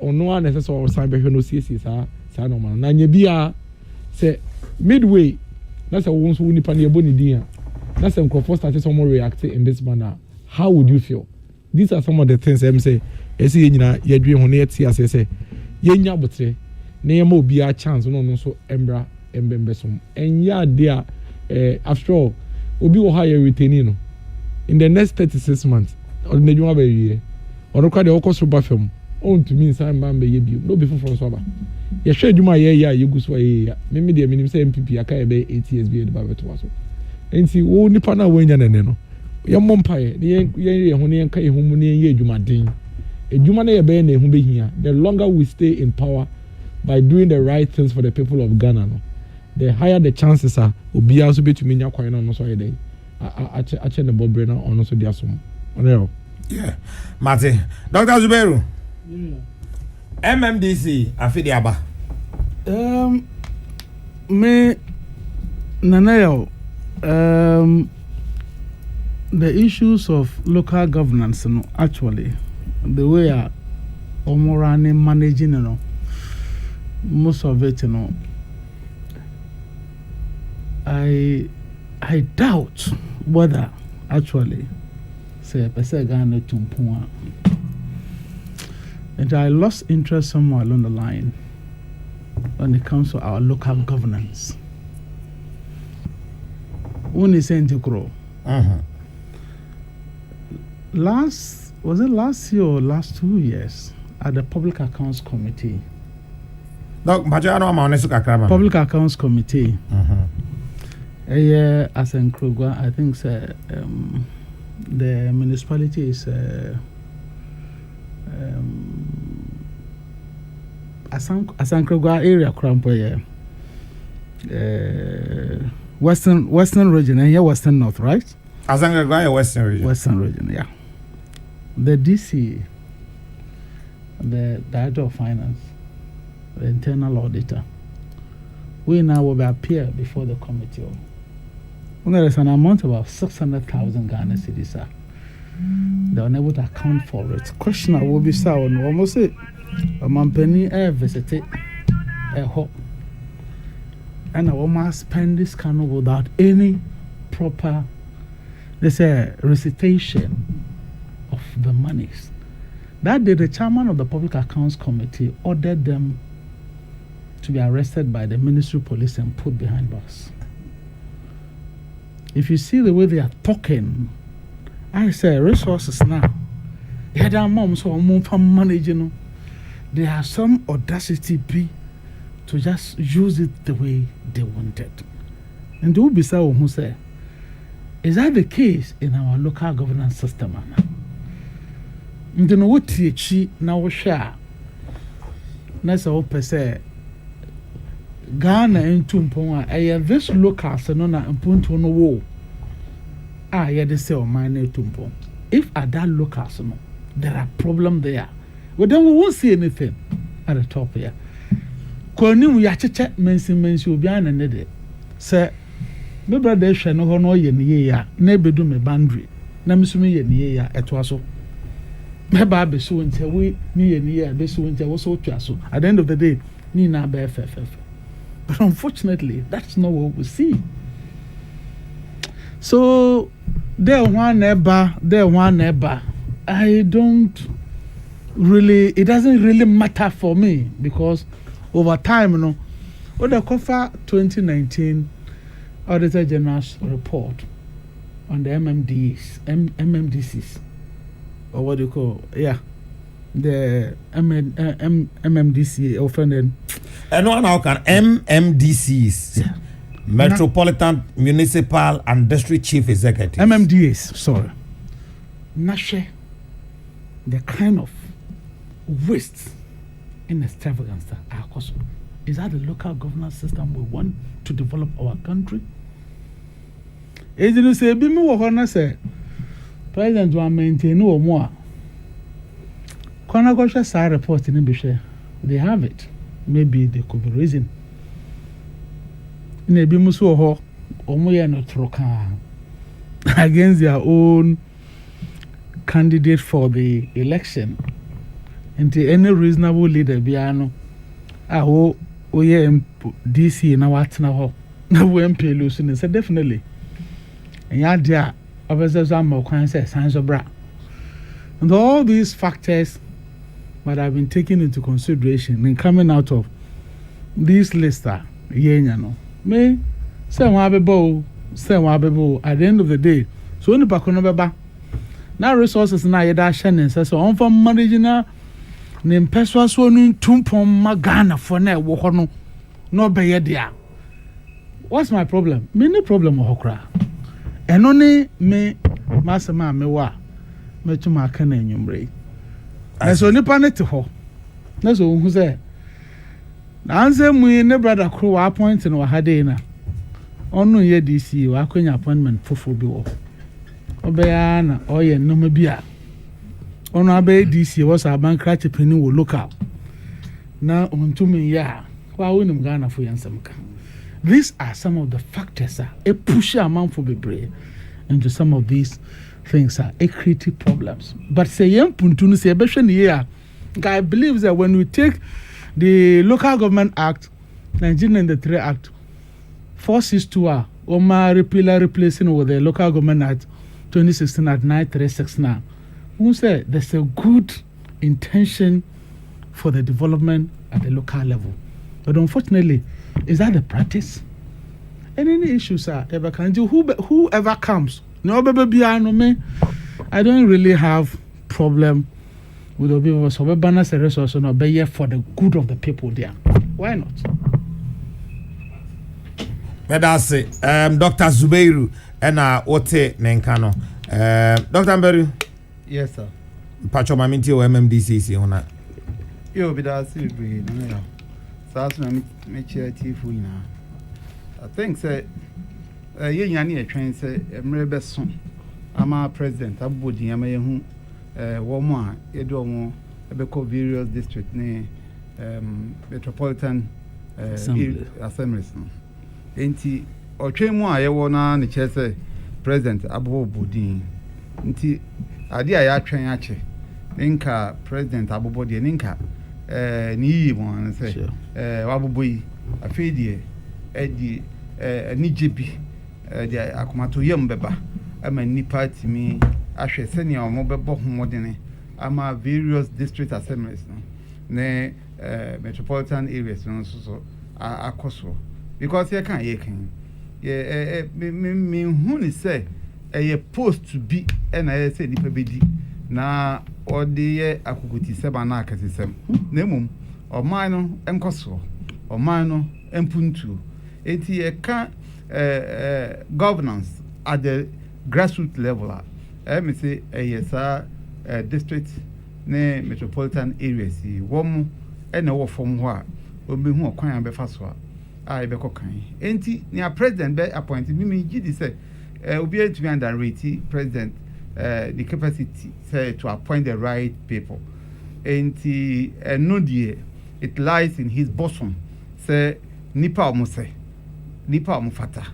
ono a necessary or sign be no CC sa no man na nya bia say midway na say won so nipa na ebo ni din a na say nkrofo start some more react in this manner. How would you feel? These are some of the things I'm say esi nyina ye dwe ho na ye ti ase say ye nya botre na ye ma obi a chance no so embra embembe som enya de a after all obi wo ha ye retain no in the next 36 months or na dwuma ba wie ono kwa de okoso ba fam on to me san ba be ye bio no be from so ba ye hwe dwuma ye ya ye guso ye ya me de minim say MPP aka ye be 8 years bi de ba beto so enti wo nipa na wo nya nene no ye mompae ye ho ne nka ye ho mu ne ye adwuma den adwuma na ye be na ehu be hia the longer we stay in power by doing the right things for the people of Ghana no the higher the chances are obi also be to nya kwan no so ye dey ache ne bobre na ono so dia som onero yeah Mate Dr. Zubairu MMDC afidi aba me nanayo the issues of local governance no actually the way omorane managing no most of it no I doubt whether actually say pese Ghana tumpo and I lost interest somewhere along the line when it comes to our local governance. When is to grow? Was it last year or last 2 years at the Public Accounts Committee? Public Accounts Committee. As in Krugwa, I think the municipality is Asankrogwa area Krampo Western region and here Western North, right? Asankrogwa Western region. Western region, yeah. The DC, the Director of Finance, the Internal Auditor, we now will appear before the committee. There is an amount of about 600,000 Ghana cedis. They are unable to account for it. Question will be sound. Almost say, a man penny visited a hop, and a woman spend this kind of without any proper, let's say, recitation of the monies. That day, the chairman of the Public Accounts Committee ordered them to be arrested by the Ministry of Police and put behind bars. If you see the way they are talking, I say resources now. Yeah, there are moms who are managing. They have some audacity to just use it the way they wanted. And there will be someone who say, is that the case in our local governance system? And then what THC now share? That's all per se. Ghana and Tumponga, I this local Sanona and Punto no wo. Yeah, they say, mine Tumpo. If at that local Sano, there are problems there. Well, then we won't see anything at the top here. Koni we acheche mensi obi an ne de. Say, me brother hwe no ho no ye ne ye ya, na bedu me boundary. Na me so me ye ne ye ya eto aso. Me ba be so ntia we me ye ne ye be so ntia wo so twa so. At the end of the day, ni na be ff. But unfortunately, that's not what we see. So there one neighbor. I don't really, it doesn't really matter for me because over time, you know, what the COFA 2019 Auditor General's report on the MMDCs, or what do you call, yeah, the MMDC offended. And one how can MMDCs, yeah. Metropolitan Municipal and District Chief Executives. MMDAs, sorry. Nashe, the kind of waste in extravagance that are possible. Is that the local governance system we want to develop our country? As you say, be more honest, say, President will maintain no more. Konagosha Sa report in Ibishe, they have it. Maybe they could be raising. Maybe Musuho or Moya no Troka against their own candidate for the election nti any reasonable leader biano wo ye DC na watena ho na wo MP lose ne say definitely and ya dia obese am kwan say sanso bra and all these factors that have been taken into consideration in coming out of this list yenya no me say wa bebo at the end of the day so oni pa kono beba na resources na yeda hye say so on from managing ne mpeswa so nu tumpom magana for na wo ho no no be ye dia. What's my problem? Me no problem ho kra eno ne me masema me wa me tuma aka na enwumre na so nipa ne te ho na so hu say na anse mu ne brother kro wa appoint no ha dey na onu ye DC wa akonya appointment fofo bi wo obeya na oye no ma bi a ono abe DC was a bank crash penny wo local na ontumi ya kwa wonim Ghana for yansamka. These are some of the factors a push a man for bebre into some of these things a creative problems but say yem puntunu say be hwe ne I believe that when we take the Local Government Act 1993 Act 462 replacing with the Local Government Act 2016 at 936 now. Who said there's a good intention for the development at the local level, but unfortunately, is that the practice? And any issues ever can do whoever comes. No baby, I don't really have problem with the people. So we balance the resources no be here for the good of the people there. Why not? Medase Dr. Zubairu ena ote nenkano. Dr. Mberu. Yes, sir. Pacho maminti o MMDCC hona. Yo bidasi bi na ya. Sasu na me charity fu ina. I think say ye nyane etwen say emre beso ama president abodi ama ye hu wo mo a edo mo ebeko various district ne metropolitan assemblies no. Enti otwen mu a ye wo na ne che say president abobodi nti ade a ya twen ache ninka president abobodi ninka ni yi mo an say waboboyi afedie edi ni jebi de akomato yem beba ama nipa timi ahwe senia omo bebo homodene ama various district assemblies no ne metropolitan areas no so akoso because ye kan me hu ni say a post to be and I say nipa bedi na ode akukoti seba na akasesem na mum o man no enkoso o man no empuntu eti e kan governance at the grassroots level me say yes district ne metropolitan areas wom ene wo fom ho a obi hu okwan be fa so a be kokan enti ne president be appoint me gidi say obi to be underrate president the capacity say to appoint the right people enti no die it lies in his bosom say nipa omo say nipa omo fata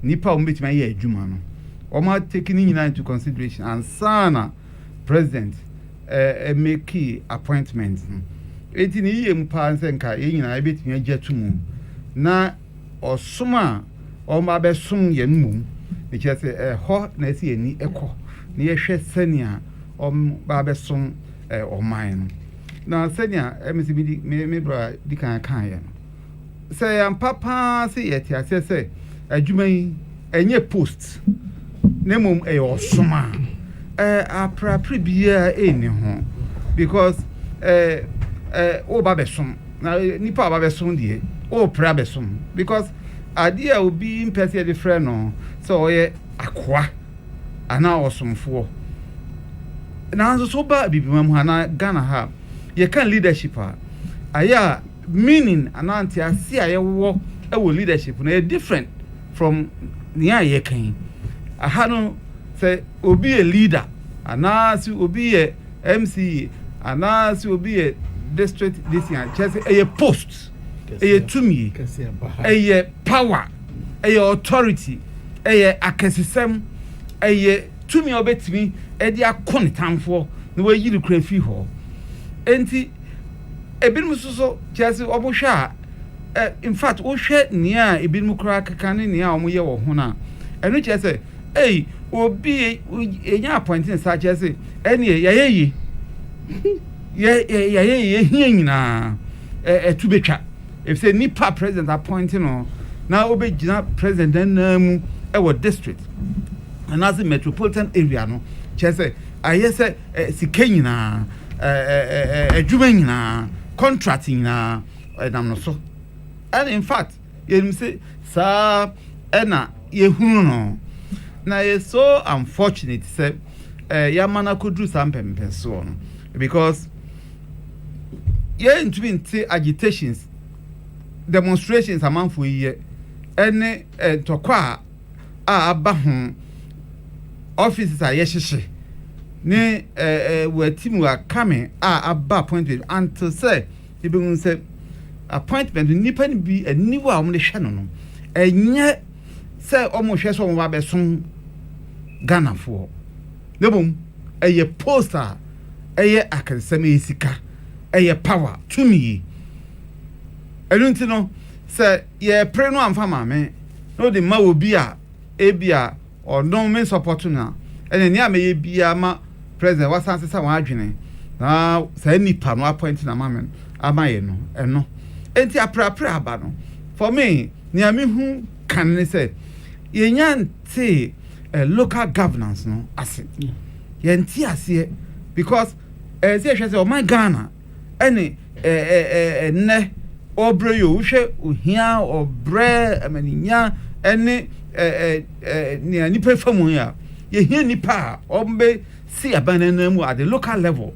nipa omo betima ye adwuma no omo taking into consideration and sana president make appointments enti ni yem pa nsenka ye nyina betima ajetumu na osoma omo abesom ye nmu e che say ho na esi eni ekọ na ye hwe senia omo abesom oman na senia MCB me bra di kan ye no say am papa say yet say adwuma yi enye post na mum osoma aprapre bia eni ho because o ba besom na nipa ba besom die o pra besom because idea will be in person different no so ye akwa ana osomfo na so ba bibimam na Ghana ha ye kan leadership aya meaning ananti ase aye wo leadership na different from near ye kan aha no say obi a leader ana si obi a MC ana si obi a district this year just a post a tumi a power a authority a akesisem a tumi obetimi e dia konetamfo na we yiri krafi ho enti ebinom so kyerɛ sɛ ɔmo hwɛ a in fact wohwɛ nea ebinom koraa keka ne nea ɔmo yɛ wɔ ho na ɛno kyerɛ sɛ ei obi enya appointing sa kyerɛ sɛ ɛne yɛyɛ yi yɛyɛ hia nyinaa ɛtu betwa if say nipa president appointing no na obegyina president na mu ɛwɔ district and as the metropolitan area no kyerɛ sɛ ayɛ sɛ sika nyinaa adwuma nyinaa contract nyinaa ɛnam no so and in fact yɛnim sɛ saa ɛna yɛhunu no na yɛ so unfortunate sɛ yɛamana koduru saa mpɛmpɛsoɔ no because yɛntumi nte agitations demonstrations amanfo yɛ ɛne ntɔkwa a aba ho offices a yɛhyehyɛ ne wɔatim wɔ akame a aba appointment until sɛ yɛbɛhu sɛ appointment nipa no bi aniwa a wɔde hwɛ no no ɛnyɛ sɛ ɔmo hwɛ sɛ ɔmo ba bɛsom Ghanafoɔ na bom ɛyɛ post a ɛyɛ akɛsɛm ɛyɛ sika ɛyɛ power tumi ɛno nti no sɛ yɛpere no amfa maame na ɔde ma obi a ebi a ɔdɔm me support na ɛne nea mɛyɛ bia ma president wasan sɛ wɔn adwene na sɛ nipa no appoint na maame ama yɛ no ɛno enti aprapra aba no for me nea me hu kan ne sɛ yɛnya nte local governance no ase yɛnte aseɛ because sɛ yɛhwɛ sɛ ɔman Ghana ɛne ɛnɛ ɔbrɛ yɛ wohwɛ ohia ɔbrɛ amaninya ɛne nea nipa famu yi a yɛhia nipa a ɔmbɛ si abanana mu at the local level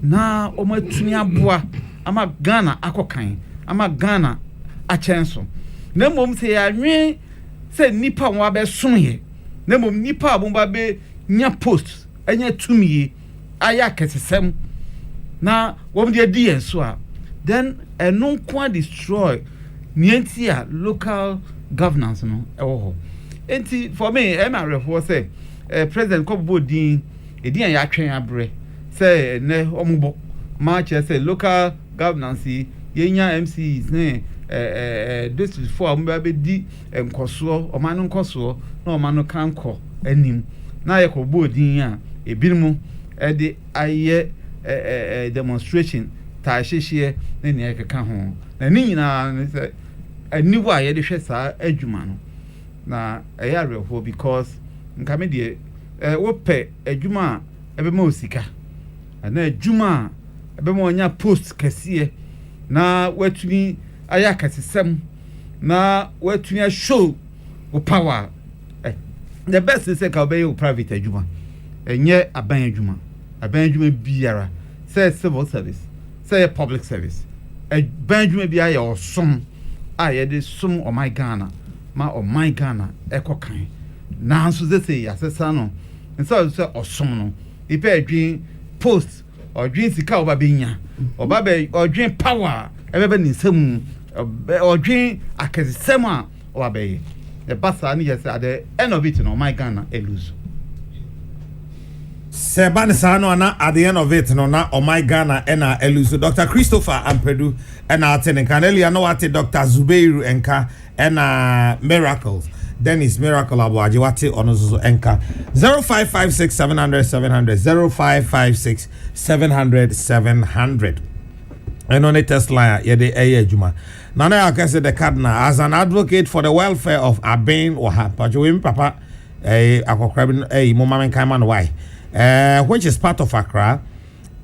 na ɔma atumi aboa ama Ghana akɔkan ama Ghana akyɛn so na mmom sɛ yɛanwe sɛ nipa a wɔn abɛsom yɛ na mmom nipa a wɔn abɛ nya post ɛnya tumi ayɛ akɛsesɛm na wɔn de adi yɛn so a then ɛno nko a destroy nneɛnti a local governance no ɛwɔ hɔ enti for me ɛma awerɛfoɔ sɛ president kɔbɔ din ɛdin a yɛatwɛn abrɛ sɛ ɛnɛ ɔmo bɔ maa kyerɛ sɛ local governance yɛnya MCs ne district 4 a ɔmo bɛdi nkɔsoɔ ɔman no nkɔsoɔ na ɔman no kan kɔ anim na yɛkɔbɔ din a ebinom ɛde ayɛ demonstration taa hyehyɛ ne nea ɛkeka ho na ne nyinaa ne sɛ aniwa a yɛde hwɛ saa adwuma no na ɛyɛ awerɛhoɔ because nka me deɛ wopɛ adwuma a ɛbɛma wo sika ana adwuma a ɛbɛma ɔnya post kɛseɛ na watumi ayɛ akɛsesɛm na watumi ashow wo power the best is sɛ ka wobɛyɛ wo private adwuma ɛnyɛ aban adwuma biara sɛ civil service sɛ public service aban adwuma biara yɛ ɔsom a yɛde som ɔman Ghana ma ɔman Ghana ɛkɔ kan nanso sɛ yɛasesa no sɛ ɔsom no nipa adwen post ɔdwen sika ɔba bɛnya ɔdwen power ɛbɛbɛ ne nsam ɔdwen akɛsesɛm a ɔba bɛyɛ ɛba saa ne yɛ sɛ at the end of it no ɔman Ghana ɛlose sɛ ba ne saa no ana at the end of it no na ɔman Ghana ɛna ɛlose Dr. Christopher Ampedu ɛna ate ne nka earlier no wate Dr. Zubairu Enka ɛna Miracles Dennis Miracle Abuaji wate ono so enka 0556 700 700 0556 700 700 and on the test line yede eye adwuma na na akase the cardinal as an advocate for the welfare of Aben Waha Pajoim Papa akokrabi mo mama kan man why which is part of Accra.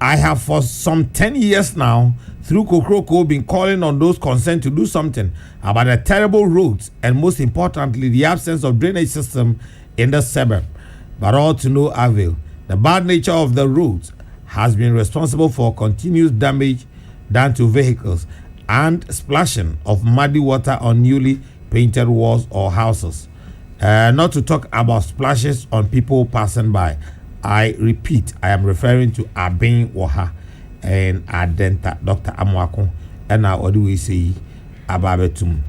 I have for some 10 years now through Kokroko been calling on those concerned to do something about the terrible roads and most importantly the absence of drainage system in the suburb, but all to no avail. The bad nature of the roads has been responsible for continuous damage done to vehicles and splashing of muddy water on newly painted walls or houses, not to talk about splashes on people passing by. I repeat, I am referring to Aben Waha and Adenta, Dr. Amwako, and now what do we say about Betum?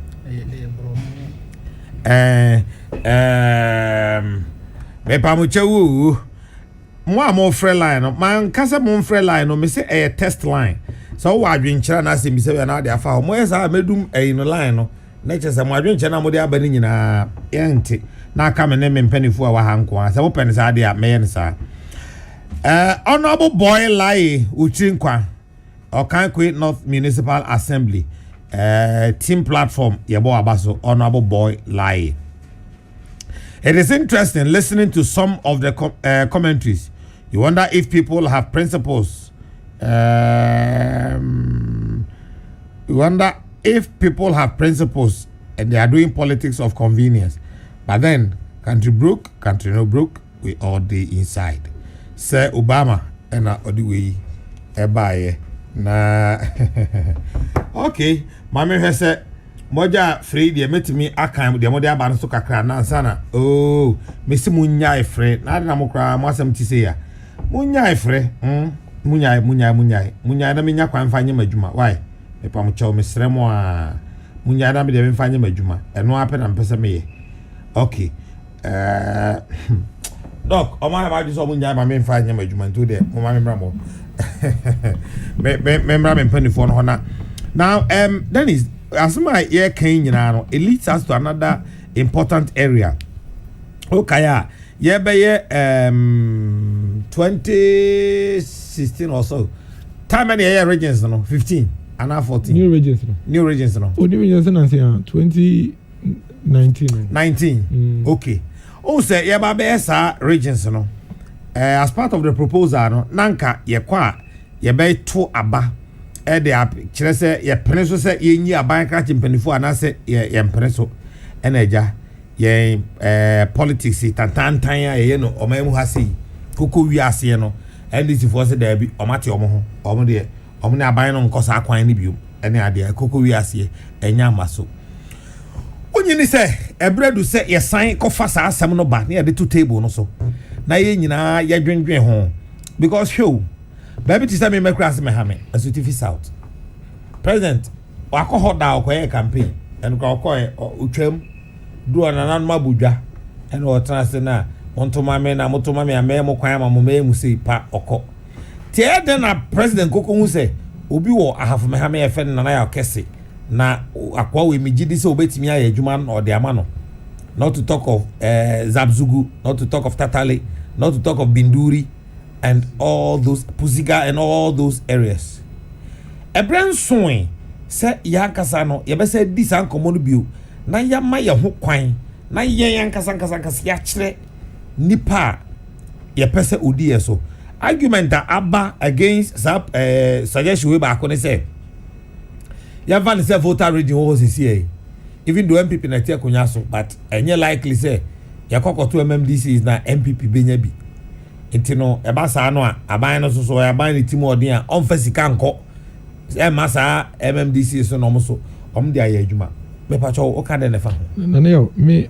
Mepamuchewu mo a mo frɛ line no man kasa mo frɛ line no me say test line so wo adwenkyerɛ na asɛm bi sɛ na de afa ho mo yɛ saa medum no line no na kyɛ sɛ mo adwenkyerɛ na mo de aba ne nyinaa yɛnte na aka me ne me mpanifo a wa ha nko a sɛ wo pɛ ne saa de a meyɛ ne saa honorable boy lie Uchinkwa Okankwe North Municipal Assembly team platform yebo abaso honorable boy lie. It is interesting listening to some of the commentaries. You wonder if people have principles. You wonder if people have principles and they are doing politics of convenience. But then, country broke, country no broke, we all day inside. Say Obama and Odiwe ebaye na okay mama he say moja free de metimi akan de mode aba no so kakra na sana oh mesi munya efre na na mokra mo asem ti say ya munya efre munya na menya kwan fanye madwuma why me pam chaw mesrɛ mo a munya na me de fanye madwuma eno apɛ na mpɛ me ye okay Doc, o ma ba ju so munya ma me fanye madwuma nto de mo ma me mra mo member me penifo no na now then is as my year kan nyina no it leads us to another important area okay yeah be 2016 or so time many year regions no 15 and 14 new regions no new regions no na say 2019 okay oh say yeah ba be esa regions no as part of the proposal no nanka ye kwa ye be to aba e de kire se ye pene so se ye nyi aban ka chimpanifo anase ye mpene so ena eja ye politics tantantan ya ye no o mamu ha sei koko wi ase no ndc for se da bi o mate o mo ho o mo de o mo ne aban no nkosa akwan ne biom ene ade koko wi ase enya maso onyi ni se ebredu se ye san kofa sa asem no ba ne ye de to table no so na ye nyina ye dwendwen ho because show baby ti say me cross me ha me asuti south president wakoho da okoye campaign en ko okoye utwam do nanan mabudwa en o trase na montoma me na motoma me amemo kwan ma mo me sei pa oko tie de na president koko hu say obi wo ahafo me ha me efe na ya okese na akwa we migidi say obetimi aye adwuma no de ama no not to talk of Zabzugu, not to talk of Tatale, not to talk of Binduri and all those Puziga and all those areas. Ebren soin se yankasa no yebese dis an komono bio na yama ye ho kwan na ye yankasa ya kire nipa ye pese odi so argument that aba against suggestion we ba ko ne say ya van say voter region wo se even though MPP na tie konya so but enye likely say yakokoto MMDC is na MPP benya bi intino e ba sa no a aban no so ya ban ni timo odin a on fasika nko e ma sa MMDC so no so de aye adwuma me pa cho o ka de ne fa na me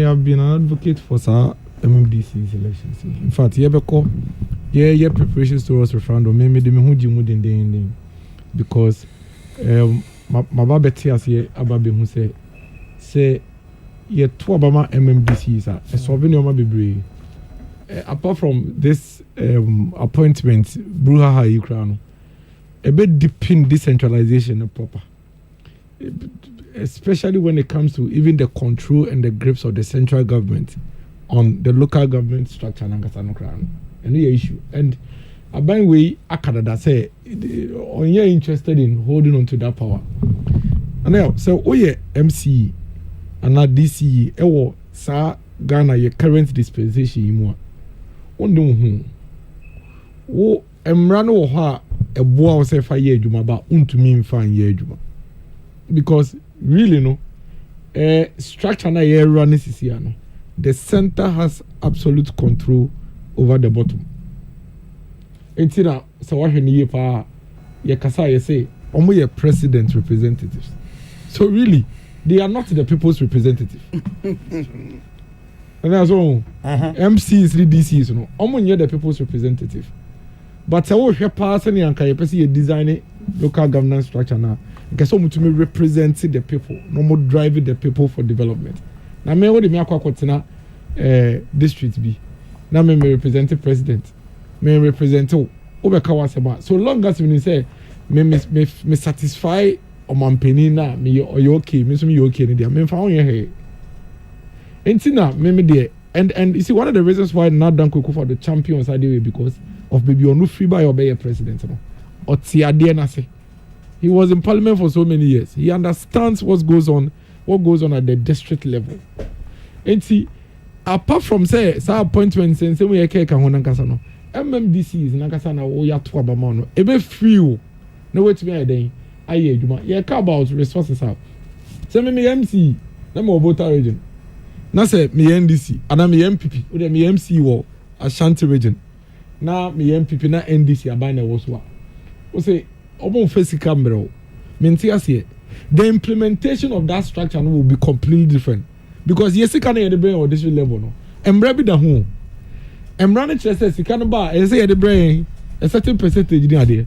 have been an advocate for sa MMDC elections in fact ye be ko ye preparations towards referendum me de me hu ji mu den because my baba tears here about be who say ye two Obama MMDC is a solving your baby. Apart from this appointment, Bruhaha Ukraine, a bit deep in decentralization proper, especially when it comes to even the control and the grips of the central government on the local government structure and the issue. And by way, Akada say, on you're interested in holding on to that power. And now, so MC and not DCE, Sa Ghana, your current dispensation, who Emrano ha a boy say 5 years juma ba untumi mfa year juma because really no structure na year run is here no the center has absolute control over the bottom. Entina so what ni pa ye kasa ye say omo ye president representatives, so really they are not the people's representative. And that's all. MCs, DCs, no. Omo nye the people's representative. But I will hear person and can you design local governance structure now. Because so much me represent the people, no more driving the people for development. Now me what me akwa kwotena district be. Now me represent the president. me represent o bɛka wasɛm a so long as me say me satisfy ɔmampanin na me ɔyɛ okay me nso me yɛ okay ne deɛ memfa ho yɛ hɛ enti na me deɛ and you see one of the reasons why Nana Dankwa Akufo-Addo champions are there because of baby onu free by obey president no ɔte adeɛ n'ase he was in parliament for so many years he understands what goes on at the district level enti apart from say appointments and say we yɛ kɛka ho nankasa no MMDC is nankasa na wo ya to abama no ebe free o na wetumi ayɛ den ayɛ adwuma yɛ ka about resources out say me MC na me Obota region na say me NDC ana me MPP o de me MC wɔ Ashanti region na me MPP na NDC aban na wɔ so a o say obo physical mmerɛ me nti ase the implementation of that structure no will be completely different because yesika na yɛ de bring on this level no emra bi da ho emra ne kyerɛ sɛ sika no ba e say yɛ de bring a certain percentage ni ade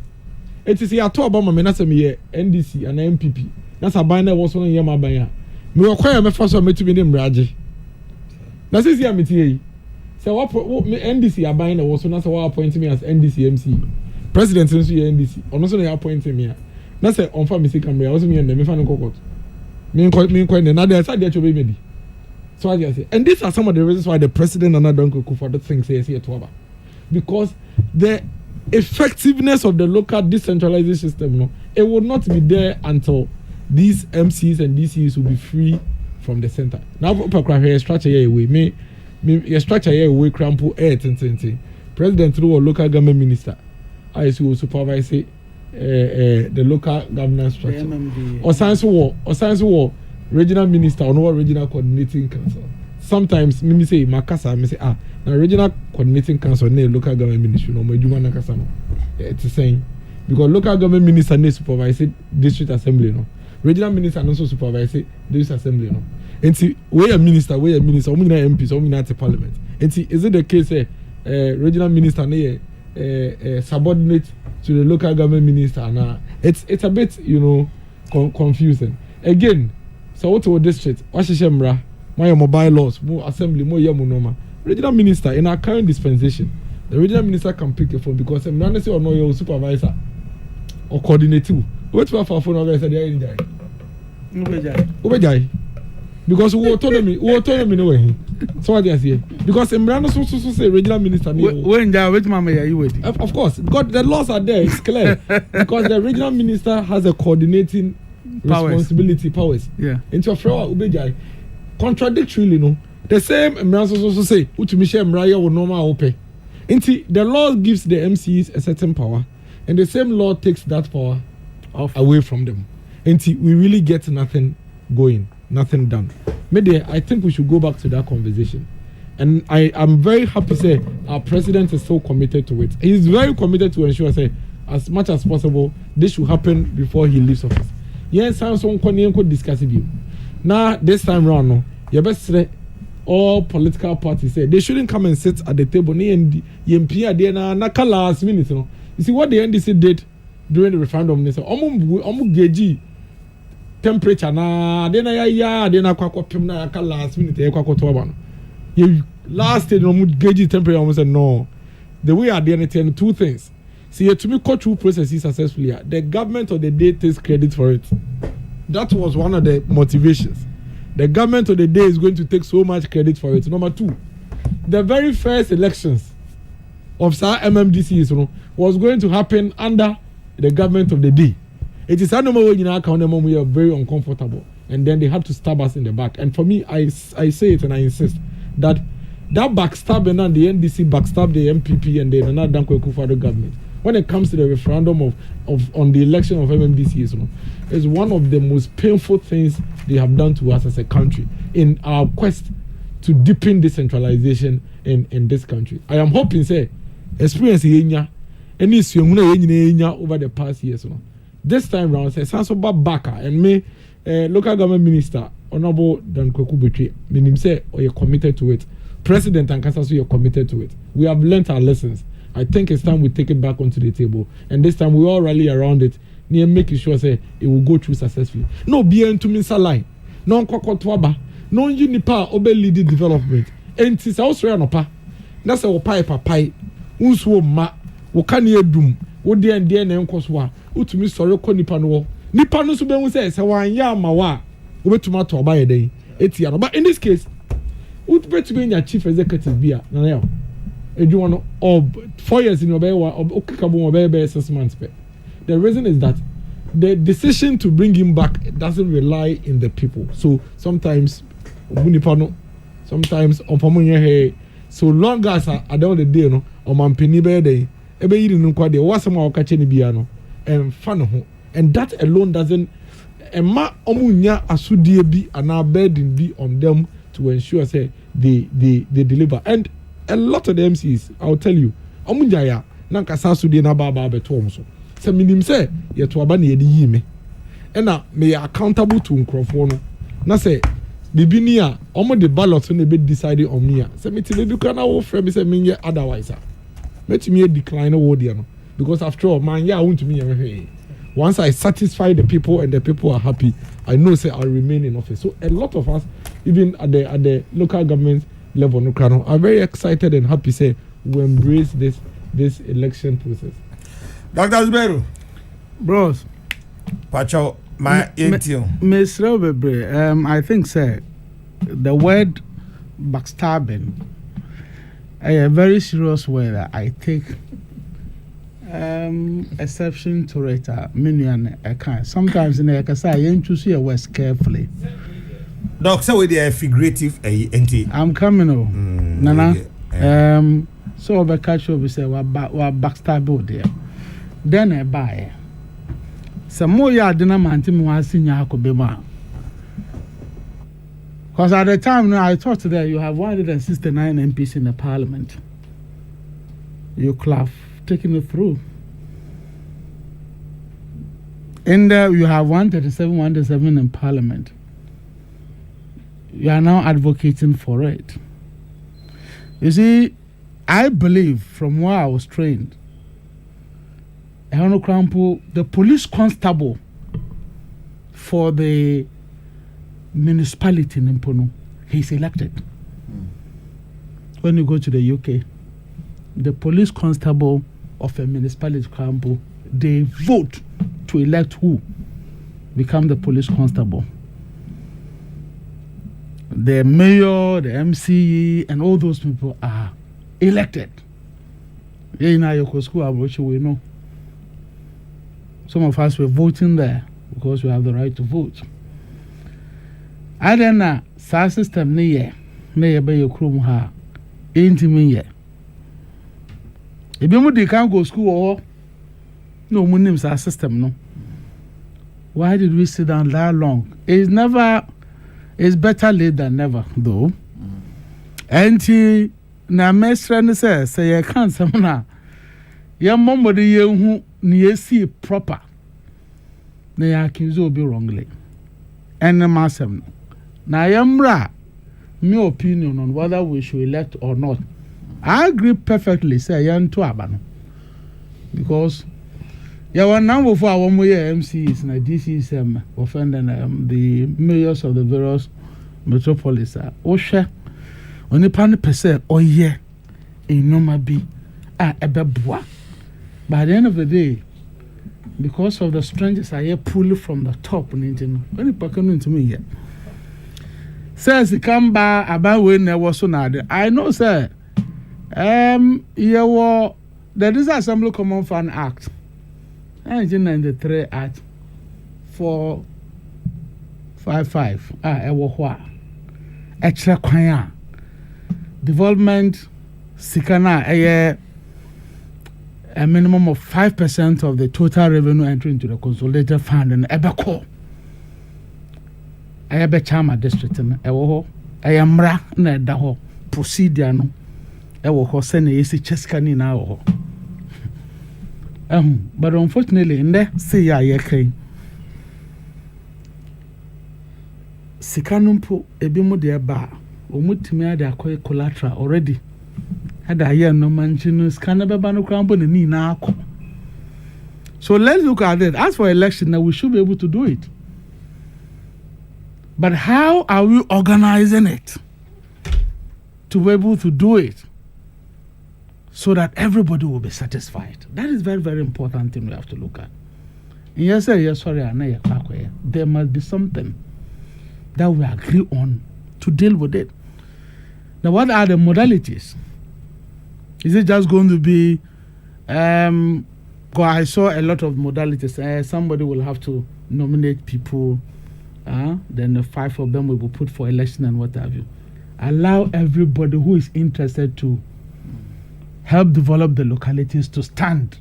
it is yato abama me na sɛ me yɛ NDC ana MPP na sɛ aban na wɔ so no yɛ ma ban a me wɔ kwaya me fa so metumi ne mra age na sisi a metie yi sɛ wɔ NDC aban na wɔ so na sɛ wɔ appoint me as NDC MC president nso yɛ NDC ɔno nso na yɛ appoint me a na sɛ ɔmfa me sika mmerɛ ɔso me yɛ ndɛ mefa no kɔkɔt me nkɔ ndɛ na deɛ sɛ deɛ kyɛ ɔbɛyi me di so I just say and these are some of the reasons why the president Nana Dankwa Akufo-Addo thinks he is here to about because the effectiveness of the local decentralized system no it will not be there until these MCs and DCs will be free from the center now structure here away me structure here away crampo president through a local government minister I will supervise the local governance structure or science war regional minister or no regional coordinating council sometimes me say makasa me say na regional coordinating council na local government ministry no majuma na kasa no it's saying because local government minister na supervise district assembly no regional minister no so supervise district assembly no enti we a minister omu na MPs omu na parliament enti is it the case regional minister na subordinate to the local government minister na it's a bit confusing again so what to district washishemra my mobile laws mo assembly mo yemu normal regional minister in our current dispensation the regional minister can pick a phone because I'm not say or no your supervisor or coordinator what for phone organizer dey ubejai because we autonomy no way so what they say because Emrano so say regional minister when which mama are you waiting of course because the laws are there it's clear because the regional minister has a coordinating powers yeah into a flower ubejai contradictorily no the same Emrano so say utumi share emraya wo normal ope into the law gives the MCs a certain power and the same law takes that power away from them into we really get nothing going nothing done. Maybe I think we should go back to that conversation. And I am very happy to say our president is so committed to it. He is very committed to ensure say as much as possible this should happen before he leaves office. Yes, Samson could discuss it. Now this time round, no, you best say all political parties say they shouldn't come and sit at the table. You see what the NDC did during the referendum? They said, temperature na de na ya de na kwakopem na ka last minute e kwakoto ba no you last day no gauge temperature almost said no the way are there two things see to me cut through processes successfully the government of the day takes credit for it that was one of the motivations the government of the day is going to take so much credit for it number 2 the very first elections of MMDC was going to happen under the government of the day. It is animal when you account them we are very uncomfortable and then they had to stab us in the back. And for me, I say it and I insist that backstabbing and the NDC backstab the MPP and the Nana Dankwa Akufo-Addo government when it comes to the referendum of on the election of MMDC is one of the most painful things they have done to us as a country in our quest to deepen decentralization in this country. I am hoping say experience any over the past years. This time round, say Sansoba Baka and me, local government minister, Honorable Dankwa Akufo-Addo, meaning say, or you're committed to it. President and Council, you're committed to it. We have learnt our lessons. I think it's time we take it back onto the table. And this time we all rally around it, near making sure say it will go through successfully. No BN to Minsa line, no Kwakotwaba, no Unipa Obe leading development. And it's also no pa. That's our pie. unso ma wo ka ne edum wo de ende na enko so a utumi sori kɔ nipa no wo nipa no so be hu sɛ wan ya ma wa wo betuma to ba yɛden etia no but in this case would betumi nya chief executive bia na ya edwuma no of 4 years in obewa okikabo obebe 6 months pe. The reason is that the decision to bring him back doesn't rely in the people. So sometimes Bunipano, sometimes on so long as at the end of the day, no, or Mampini Bede, ebe you didn't quite the was some catching biano and fun, and that alone doesn't. And ma omunya asudie bi and our burden be on them to ensure say they deliver. And a lot of the MCs, I'll tell you, omunjaya nankasa asudie na baba beto so. Se minim se ye to aba na ye di yime. And na me accountable to nkrofo no. Na say bibi ni a omo the ballot no be decided on me a. Se me ti be kan na wo frɛ me se me otherwise a. Metimi decline wo dia no because after all man ya won't me ye. Once I satisfy the people and the people are happy, I know say I'll remain in office. So a lot of us, even at the local government level, are very excited and happy. Say we embrace this election process. Dr. Zubero, bros, Pacho, my ATM. Miss Robebre, I think sir, the word backstabbing, a very serious word that I take. Exception to it, I can't. Sometimes in the Kasa, you choose your words carefully. Doc, so with the figurative NT. I'm coming on. Nana. So the catch up say what backstab there. Then I buy. Some more ya dinner man to me was senior Kobema. Because at the time I thought that you have 169 MPs in the parliament. You clap. Taking it through. And you have 137 in parliament. You are now advocating for it. You see, I believe from where I was trained, the police constable for the municipality in Mpono, he's elected. When you go to the UK, the police constable of a municipality campo, they vote to elect who become the police constable. The mayor, the MCE, and all those people are elected. In Ayoko school, which we know. Some of us were voting there because we have the right to vote. I don't know, SAR system near by your crew ha, ain't me. If you can't go school or no names our system, no. Why did we sit down that long? It's better late than never, though. And na mesra say you can't samna. Your mom would who near see proper. They accuse you be wrongly. And the massam. Now yamra my opinion on whether we should elect or not. I agree perfectly, say yan to abano. Because there were number for our MCs and DCs offending the mayors of the various metropolis. Osha only pan per se or yeah in normal be a bebois. By the end of the day, because of the strangers I hear pull from the top when you pack into me here. Says he come by about when there was so now. I know, sir. The Disassembly Common Fund Act 1993 Act 455 extra kwanya development sikana a minimum of 5% of the total revenue entry into the consolidated fund and ebeko Chama district and Ayamra na daho procedure no ewo ho se na yesi cheska ni na wo but unfortunately in there say ya yekan sikanumpo ebi mu de ba omutimi ade akoy collateral already had a year no manchinu scanner beba no krambo na ni na akọ. So let's look at it. As for election now, we should be able to do it. But how are we organizing it to be able to do it? so that everybody will be satisfied. That is very, very important thing we have to look at. Yes, sir, yes, sorry, there must be something that we agree on to deal with it. Now, what are the modalities? Is it just going to be, I saw a lot of modalities. Somebody will have to nominate people, then the 5 of them will be put for election and what have you. Allow everybody who is interested to help develop the localities to stand.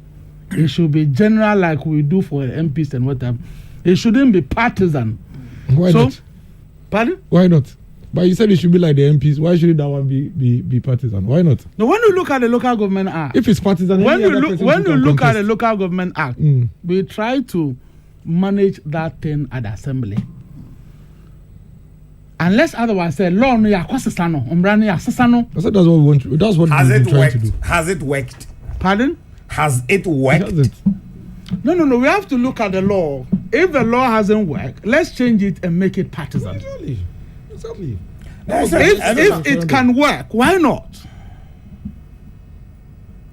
It should be general like we do for MPs and whatever. It shouldn't be partisan. Why not? Pardon? Why not? But you said it should be like the MPs. Why should that one be partisan? Why not? Now, when you look at the Local Government Act, if it's partisan, when you look at the Local Government Act, we try to manage that thing at the assembly. Unless otherwise say law no ya kwasesano, umbrani ya sesano. I said that's what we want. That's what we're trying to do. Has it worked? Pardon? Has it worked? Has it? No. We have to look at the law. If the law hasn't worked, let's change it and make it partisan. Exactly. If it can work, why not?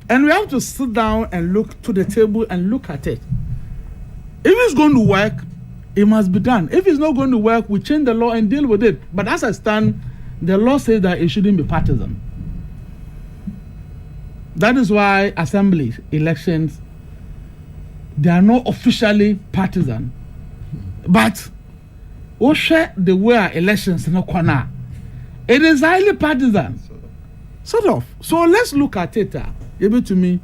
And we have to sit down and look to the table and look at it. If it's going to work, it must be done. If it's not going to work, we change the law and deal with it. But as I stand, the law says that it shouldn't be partisan. That is why assembly elections, they are not officially partisan. But we share the way our elections in Okwana. It is highly partisan. Sort of. So let's look at it. Able to me,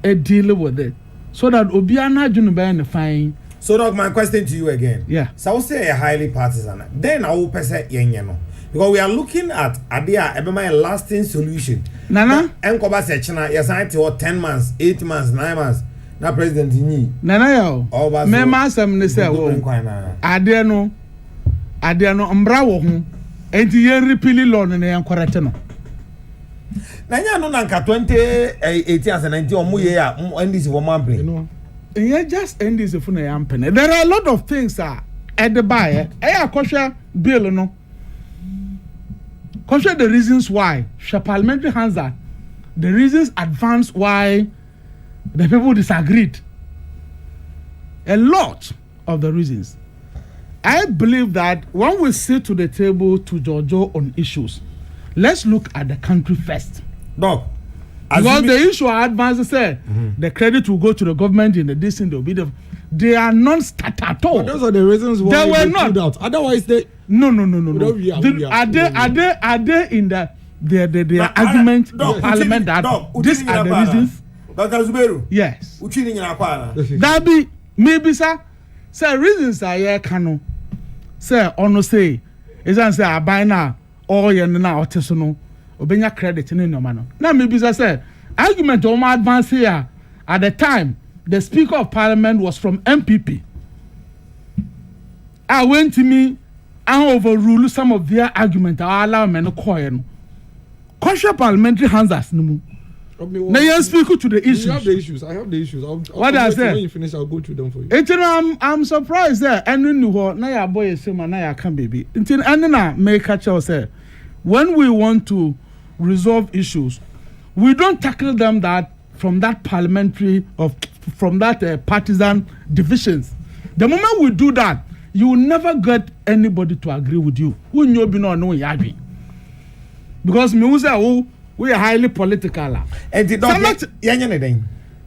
deal with it. So that Obiana Junuba and fine. So, Doc, my question to you again. Yeah. So, I will say a highly partisan. Then I will say, because we are looking at a lasting solution. Nana? Enkoba Sechina, yes, I tell 10 months, 8 months, 9 months. Now, President Ni. Nana, yo. Mema Sam Nessa. Adeno, Umbrawo, and the year repealing loan and the Ancoratano. Nanya no nanka 2018 and 19 or more year, and this for Mambri. You know. Yeah, just end this for the There are a lot of things at the buyer. Kosher bill, no. Kosher the reasons why. Parliamentary hands are the reasons advance why the people disagreed. A lot of the reasons. I believe that when we sit to the table to judge on issues, let's look at the country first. Doc. Because the issue I advance say the credit will go to the government in the distance they are non-starter at all. But those are the reasons why they were not. Out. Otherwise, they no. Are they in the argument in Parliament that these are the reasons? Dr. Zuberu. Yes. That be maybe sir. Say reasons are here cano. Say ono say is say I buy now all your now artisanal. Obenya credit in no man. Now maybe I said argument on my advance here at the time the Speaker of Parliament was from MPP. I went to me and overrule some of their argument. I allow men to call Kosher parliamentary hands us no more. Now you speak to the issues. You have the issues. I have the issues. What I said. When you finish, I'll go through them for you. I'm surprised there. And you know, now your boy is saying, now you can baby. Until and now make catch us say, when we want to resolve issues, we don't tackle them from that parliamentary or from that partisan divisions. The moment we do that, you will never get anybody to agree with you. Who you be not knowing agree. Because me say we are highly political. And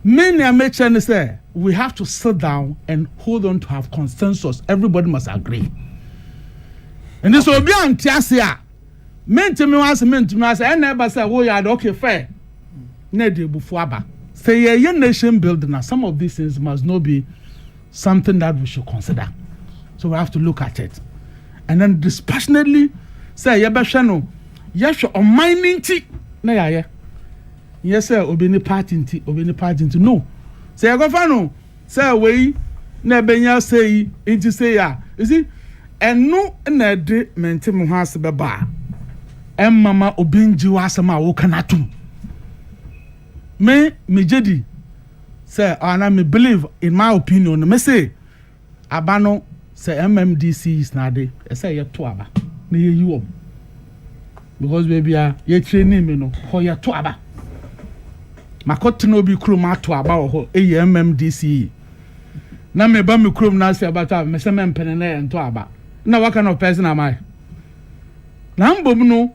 many Americans say we have to sit down and hold on to have consensus. Everybody must agree. And this will be on Tiasia. Men to me was I never say, oh, yeah, okay, fair. Nede Bufuaba. Say, a nation building. Now, some of these things must not be something that we should consider. So we have to look at it. And then dispassionately say, Yabashano, yes, on mining tea. Yes, sir, obini party. No. Say, I go fano. Say, away, Nebenya say, into say, ya. You see, and no, and I did maintain Muhas Baba. And Mama Obinji Wasama Okanatum. Me jedi say and I believe in my opinion me say abano say MMDC is na dey say ye to aba na ye yi wom because baby ye training me no ho ye to aba makɔtena obi kurom ato aba wɔ hɔ ɛyɛ mmdc na meba me kurom na ase abata mesɛ mempene na yɛ nto aba na what kind of person am I na mbom no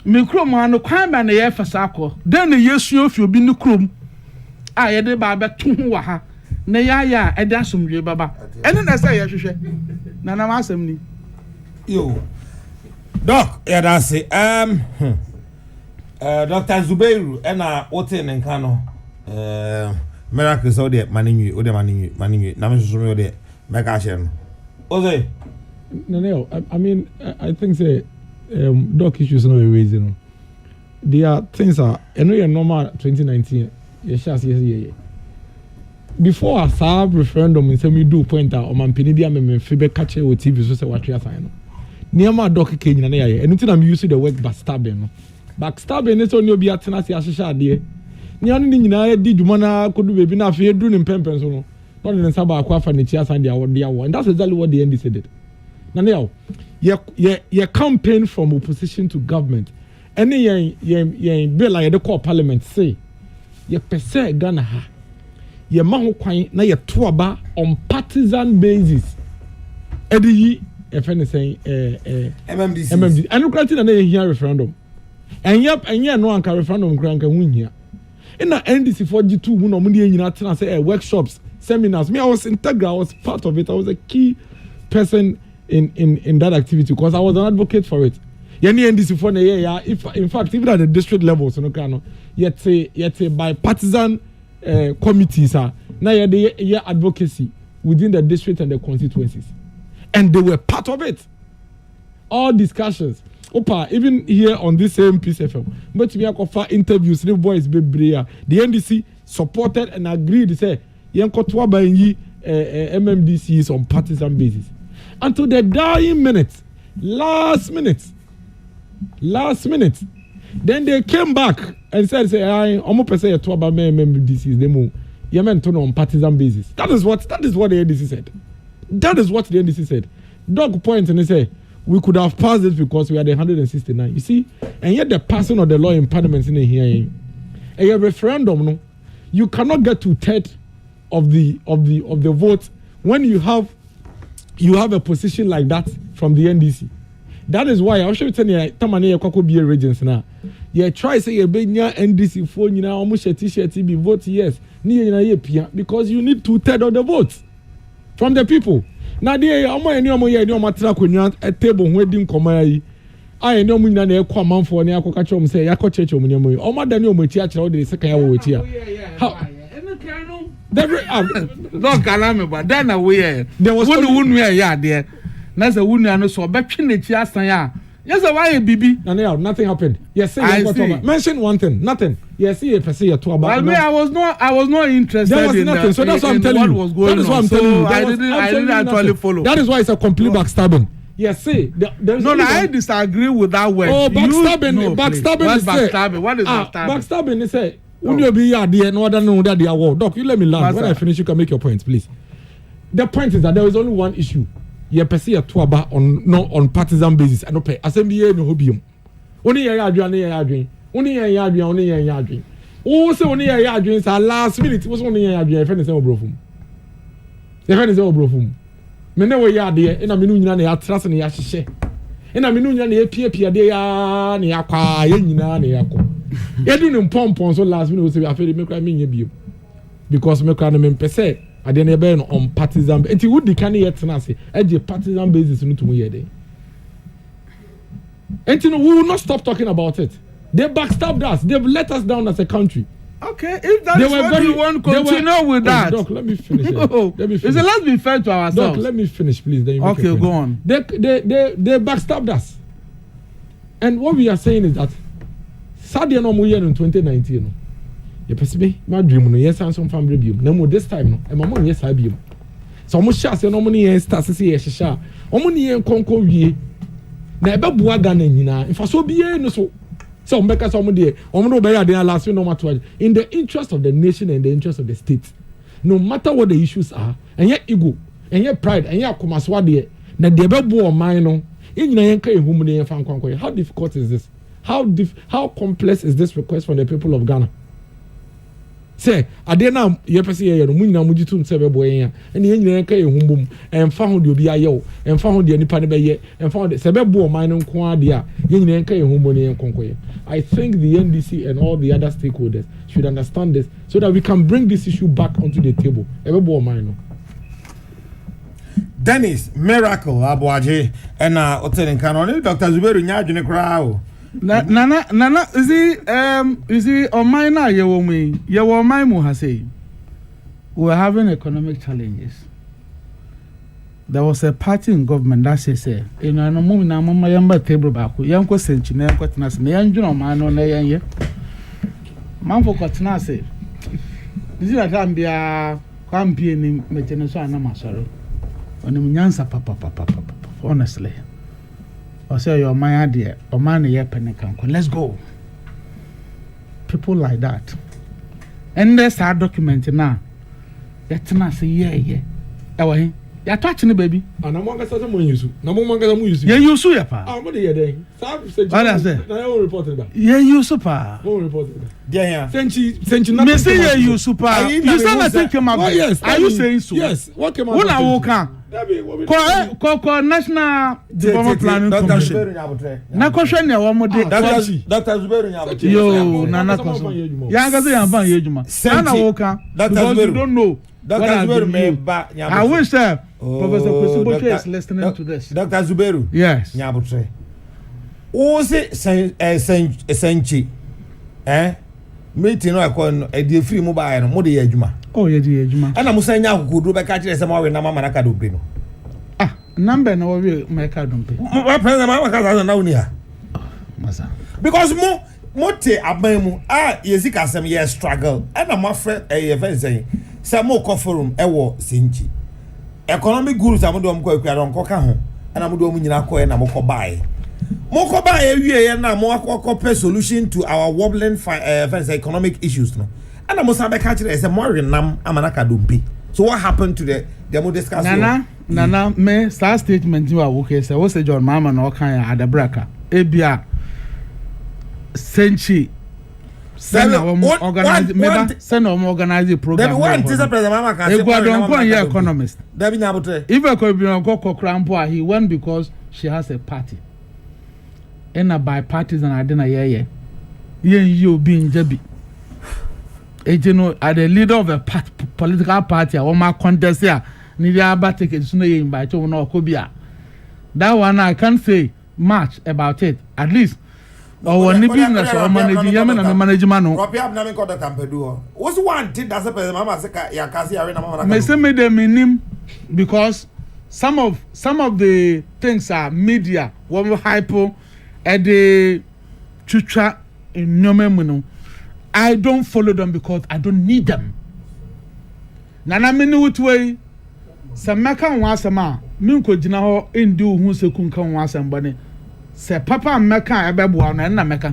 me kurom ano kwan ba na yɛ fasa akɔ den na yesu ofi obi ne kurom a yɛde ba bɛto ho wɔ ha na yɛayɛ a ɛde asomdwe baba ɛne na sɛ yɛhwehwɛ na nam asɛm ni yo doc yɛda ase Dr. Zubairu ɛna wote ne nka no miracle sɛ wode maninwi na me soso me wode mɛka ahyɛ no ose no I mean I think say doc issues no we raising no there are things are normal 2019 yes before a sab referendum in some do point out on penny dia me fe catch o TV so say what we assign no niama doc ke nyina na yɛ anything I'm using the word backstabbing no backstabbing is only obi atena se ahyehyɛ ade nia no nyina di dwuma na kodu bebi na afi edu ne mpempen so no not the saba akwa fa ne chia san dia and that's exactly what the NDC did na now your campaign from opposition to government any yen bill like the call parliament say ye pese Ghana ha ye ma ho kwan na ye to aba on partisan basis edi efene say MMDC and granted na ye hear referendum and no anka referendum kranka hu hia na NDC for G2 hu no mo de nyina tena say workshops seminars me I was integral I was part of it I was a key person in that activity because I was an advocate for it yani NDC for na if in fact even at the district level so no kan no yet a bipartisan committees na ye advocacy within the district and the constituencies and they were part of it all discussions even here on this same Peace FM but we offer interviews the voice bebre the NDC supported and agreed say yenkotoa ba yi MMDC is on partisan basis until the dying minute last minute then they came back and said I almost say to about MMDC is demo yemen to on partisan basis that is what the NDC said dog point and they say we could have passed it because we had 169 you see and yet the passing of the law in parliament in here a referendum no you cannot get to third of the vote when you have a position like that from the NDC. That is why I should tell you tamane yakoko be regions now. You try say you be nya NDC for nyina omo t-shirt be vote yes. Ni nyina ye pia because you need 2/3 of the votes from the people. Now dey omo eni omo ye ni omo tra konwa a table ho edi nkoma yi. Ai ni omo nyina na ekwa manfo ni akoka chom say yakọ church omo nyamo yi. Omo da ni omo chi a kira o dey second ya wo wechi a. Don't call me, but then away. There was one way, yeah, there. That's a wound and so between the chiasa. Yes, why, Bibi? And nothing happened. Yes, mention one thing, nothing. Yes, see, if I see a two about. Well, I was not interested. There was nothing, so that's what I'm telling you. That is what I'm telling you. I didn't actually follow. That is why it's a complete backstabbing. Yes, see, no, I disagree with that word. Oh, backstabbing, backstabbing is backstabbing. What is backstabbing? Backstabbing is a. When you be here, no other know that they are war. Doc, you let me land. When I finish, you can make your points, please. The point is that there is only one issue. You perceive a tuaba on partisan basis. I don't pay. Assembly no hobium. Only a yardrin. Only a yardrin. Also, only a yardrin. Our last minute was only a yardrin. Friend is over brofum. The friend is over brofum. Me never yard there. In a minute, you are trust and yashe. In a minute, you are pia de ya ni akwa yenina ni yako. You do pom so last minute we say after me cry me bio because me cry me pese ade na be on partisan enti would can yet na say e partisan basis no to mo yede enti no we will not stop talking about it. They backstabbed us. They've let us down as a country. Okay, if that's what you want, continue with that. Doc, let me finish. Let's be fair to ourselves. Doc, let me finish, please. Then you okay, go on. They backstabbed us, and what we are saying is that Sadia no mo year in 2019 no. You perceive my dream no yes and some family biom. No this time no. E mama yes I biom. So mo sha se no mo ni start se ye hyehyɛ. Omo ni konko wie. Na e be boa Ghana nyina. Infa so bie no so. So mbeka so mo de. Omo no be ya de last no matter in the interest of the nation and the interest of the state. No matter what the issues are, and yet ego, and yet pride, and yet komaswa de. Na de be bo o man no. E nyina yen ka ehum ne yen fa nkwankwa. How difficult is this? How complex is this request from the people of Ghana? say ade na ye pese ye no munyina muji tum se bebo yen a ene ye nyina ka ye humbum emfa ho de obi aye emfa ho de nipa ne beye emfa ho de se bebo o man no nko ade a ye nyina ka ye humbo ne yen konkoye. I think the NDC and all the other stakeholders should understand this so that we can bring this issue back onto the table. Bebo o man no. Dennis Miracle Abuaje and Otelin Canon, Dr. Zuberu Nyajune Krao. Nana, is he on my na yewomi? Yewo my mu has say we're having economic challenges. There was a party in government that says, you know, no more na mama yamba table back. Yanko senchi na yanko tena se na yanjuno mano na yanye. Manfo kwa tena se. Nisi na tambia kwa mpie ni mecheneso anamasoro. Oni munyansa papa. Honestly. I say your man idea, or man ye penikanko. Let's go. People like that. And there's our document now. Yetna say yeah. Ewa ya touch ni baby. Ana mwanga sasa mo yusu. Na mo mwanga mo yusu. Ye yusu ya pa. Ah mo de ye dey. Sa say. What I say? Na yo report it ba. Ye yusu pa. Mo report it ba. There here. Senchi na. Me say ye yusu pa. You sound like you came up. Oh yes. Are you saying so? Yes. What came out? Who na wo kan? Ko national development planning commission. Na ko hwe ne wo mo de. Dr. Zuberu Nyabutre. Yo na ko. Ya ga say yan ban ye juma. Na wo kan. Because you don't know. Dr. Zuberu Meba Nyabutre. I wish that Professor Kwesiboke is listening to this. Dr. Zuberu. Yes. Nyabutre. O se senchi. Meeting no akon e dey free mobile no mo dey adwuma. Oh ye dey adwuma. Ana musa nya akukuduro be ka kire se ma we na mama na ka do be no. Ah, number na we ma ka do be. Mo president ma ka na uni ha. Masa. Because mo te aban mu yezika asem ye struggle. Ana mo afre e fe say se mo ko forum e wo senchi. Economic gurus amodo am ko akua don ko ka ho. Ana mo do mu nyina ko e na mo ko bae. Mokoba ewie na mo akokọ solution to our wobbling economic issues no. And I must have a catch as a more nam amanaka dumpi. So what happened to the demo discussion? Nana me star statement you are okay say what say John Mama no kan adabraka. Ebia Senchi send organize the program. There one president Mama can say don't point here economist. Dabi Nyabutre. If I could be on Krampo he won because she has a party. And a bipartisan idea ye you being Jabi. You know, at the leader of a political party, or my contest here, Nidia Batik is no invite or no Kobia. That one I can't say much about it, at least. Or any business or managing Yemen and management. What's one thing that's a Mama Seka Yakasi Arena? May say me the minim because some of the things are media, one hypo. At the chucha in Nomemuno, I don't follow them because I don't need them. Nana minute way, some Maka was a ma, Minko Jinaho Indu who se kunkan was somebody. Say Papa and Mecca a babuan and a Mecca.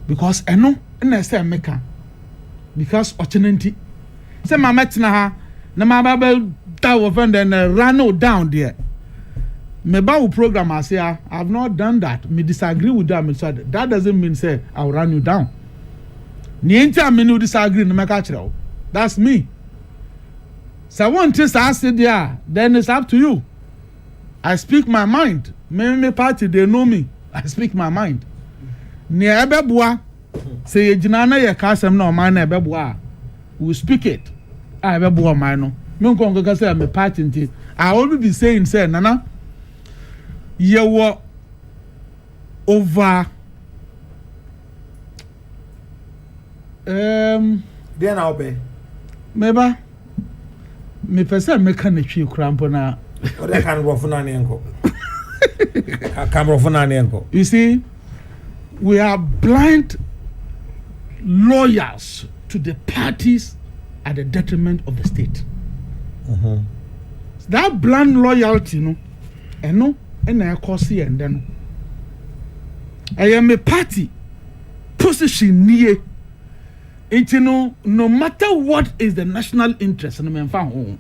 Because I know, and I say Mecca. Because opportunity. Say my metna, Namabel Tower and ran down there. Meba program I say I have not done that. Me disagree with them. So that doesn't mean say I'll run you down. Niente me no disagree no make actual. That's me. So one thing I said there, then it's up to you. I speak my mind. Me party they know me. I speak my mind. Ni ebeboa say ejina na ye ka asem na o man na ebeboa. We speak it. I ebeboa man no. Me nko nko say me party nti. I will be saying say nana you were over then I'll be maybe me person make an issue cramp na or I can't go for nani uncle. I can't go for nani uncle. You see, we are blind lawyers to the parties at the detriment of the state. That blind loyalty, no, and no. And I call see and then I am a party position near it. No matter what is the national interest, and I'm found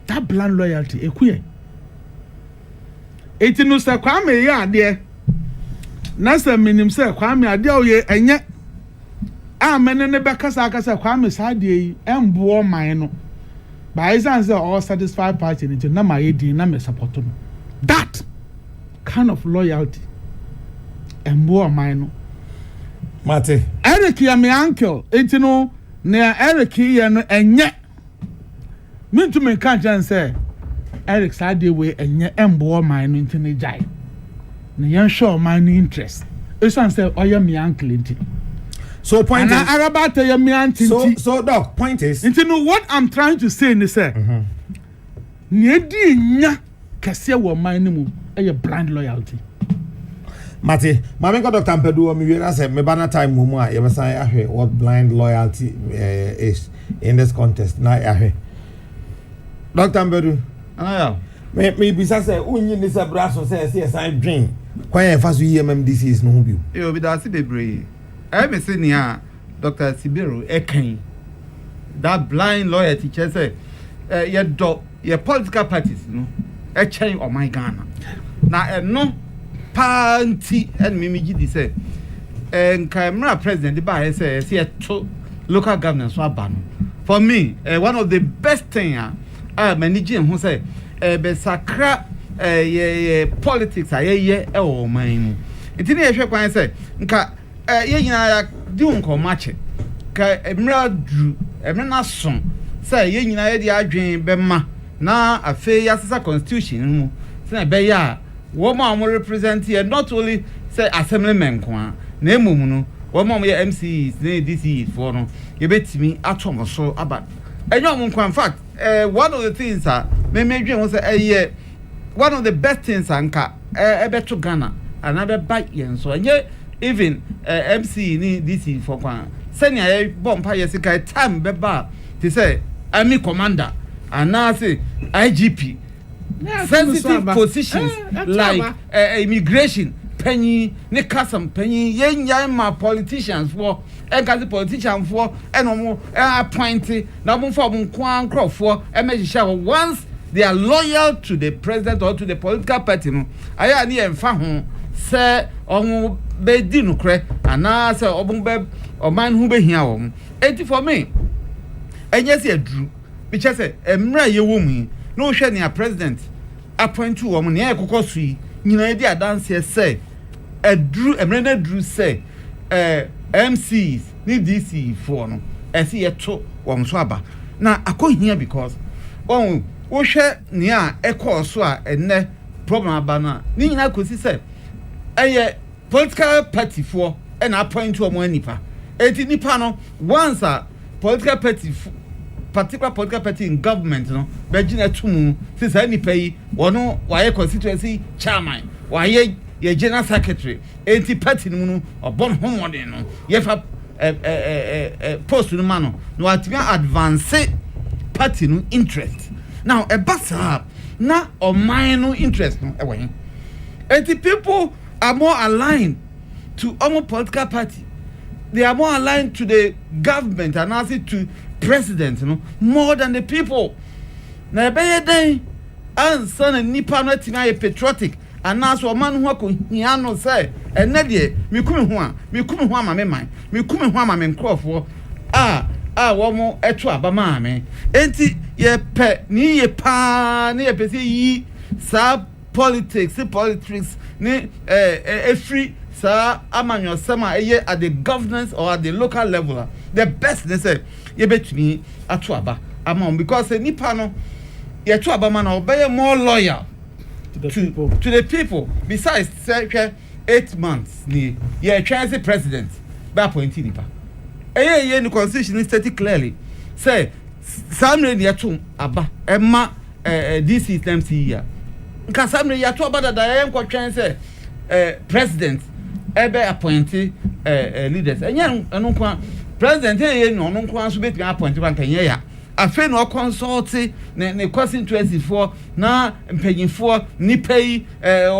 that blind loyalty. It no say Kwame ya there. Nasa minim say Kwame adia oye enye. mene ne bekasa Kwame Sadie embo man no by example all satisfied party ni na my di na me support no that kind of loyalty embo man no Mate Eric ya me uncle etino na Eric ye no enye me to me kan chan say Eric Sadie we enye embo man no ntine jai na yan show man interest esan say oya me uncle enti. So point is so doc point is you know what I'm trying to say is say niedi nya kase wo man ni mu e brand loyalty Mate mama ko Dr. Mpedu mi we say me bana time mu a ye besan ahwe what blind loyalty is in this contest na ahwe Dr. Mpedu me bisa say unyi ni say braso say sign dream kwa ye fa so MMDC is no hu bi yo bi da si bebre me say nia Dr. Sibero ekan that blind loyalty che say your political parties no e chen o my Ghana na no party and me gidi say Kamara president ba say to local governance so aba no for me one of the best thing managing who say be sakra politics ye o man intini e hwe kwan say nka ye nyina ya di unko match ka emra dru emra son say ye nyina ye di adwen be ma na afi ya sesa constitution mu say be ya wo ma mo represent here not only say assemblymen kwa na emum no wo ma mo ye MCs na DCs for no ye betimi atom so aba enyo mo kwa in fact one of the things me dwen wo say one of the best things anka beto Ghana and abe ba yen so enye even MC ni DC for kwa senior bomb yes kai time beba to say army commander and now say IGP sensitive positions like immigration penny ne custom penny yen ma politicians for enka politicians for enomo appoint na mo for mo kwan crofo e once they are loyal to the president or to the political party no aya ni emfa ho say omo be di nukre ana say obun be o man hu be hia wo enti for me enye se aduru bi che say emra ye wo mu no hwe ne president appoint wo mu ne e kokoso yi nyina di adanse say aduru emra na aduru say MCs ni DC for no e se ye to wo so aba na akohia because wo hwe ne a ekoso a enne problem aba na ni nyina kosi say political party for and appoint to omo nipa enti nipa no once a political party particular political party in government no be gina tumu say say nipa yi wono waye constituency chairman waye ye general secretary enti party no obon homodin no ye fa post no man no atimi advance party no interest now e basa na o man no interest no e wen enti people are more aligned to our political party. They are more aligned to the government and also to president, more than the people. Na be day and son and nipa no tina patriotic and now man who ko hiano say enne de me kum ho ama me man me kum ho ama me nkrofo wo mo eto aba ma me enti ye pe ni ye pa ni ye pe yi sa politics ni free sa amanyo sama at the governance or at the local level the best they say ye betumi ato aba among because nipa no ye to aba man obey more loyal to the people besides say 8 months ni ye chance president by appointing nipa ye the constitution state clearly say samre ni ato aba ema this is MC ya nka samre ya to aba da ye nkotwen say president ebe appointed leaders enye enu kwa president ye no no kwa so betimi appoint kwa nkanye ya afi no consult ne constituency for na mpanyinfo nipai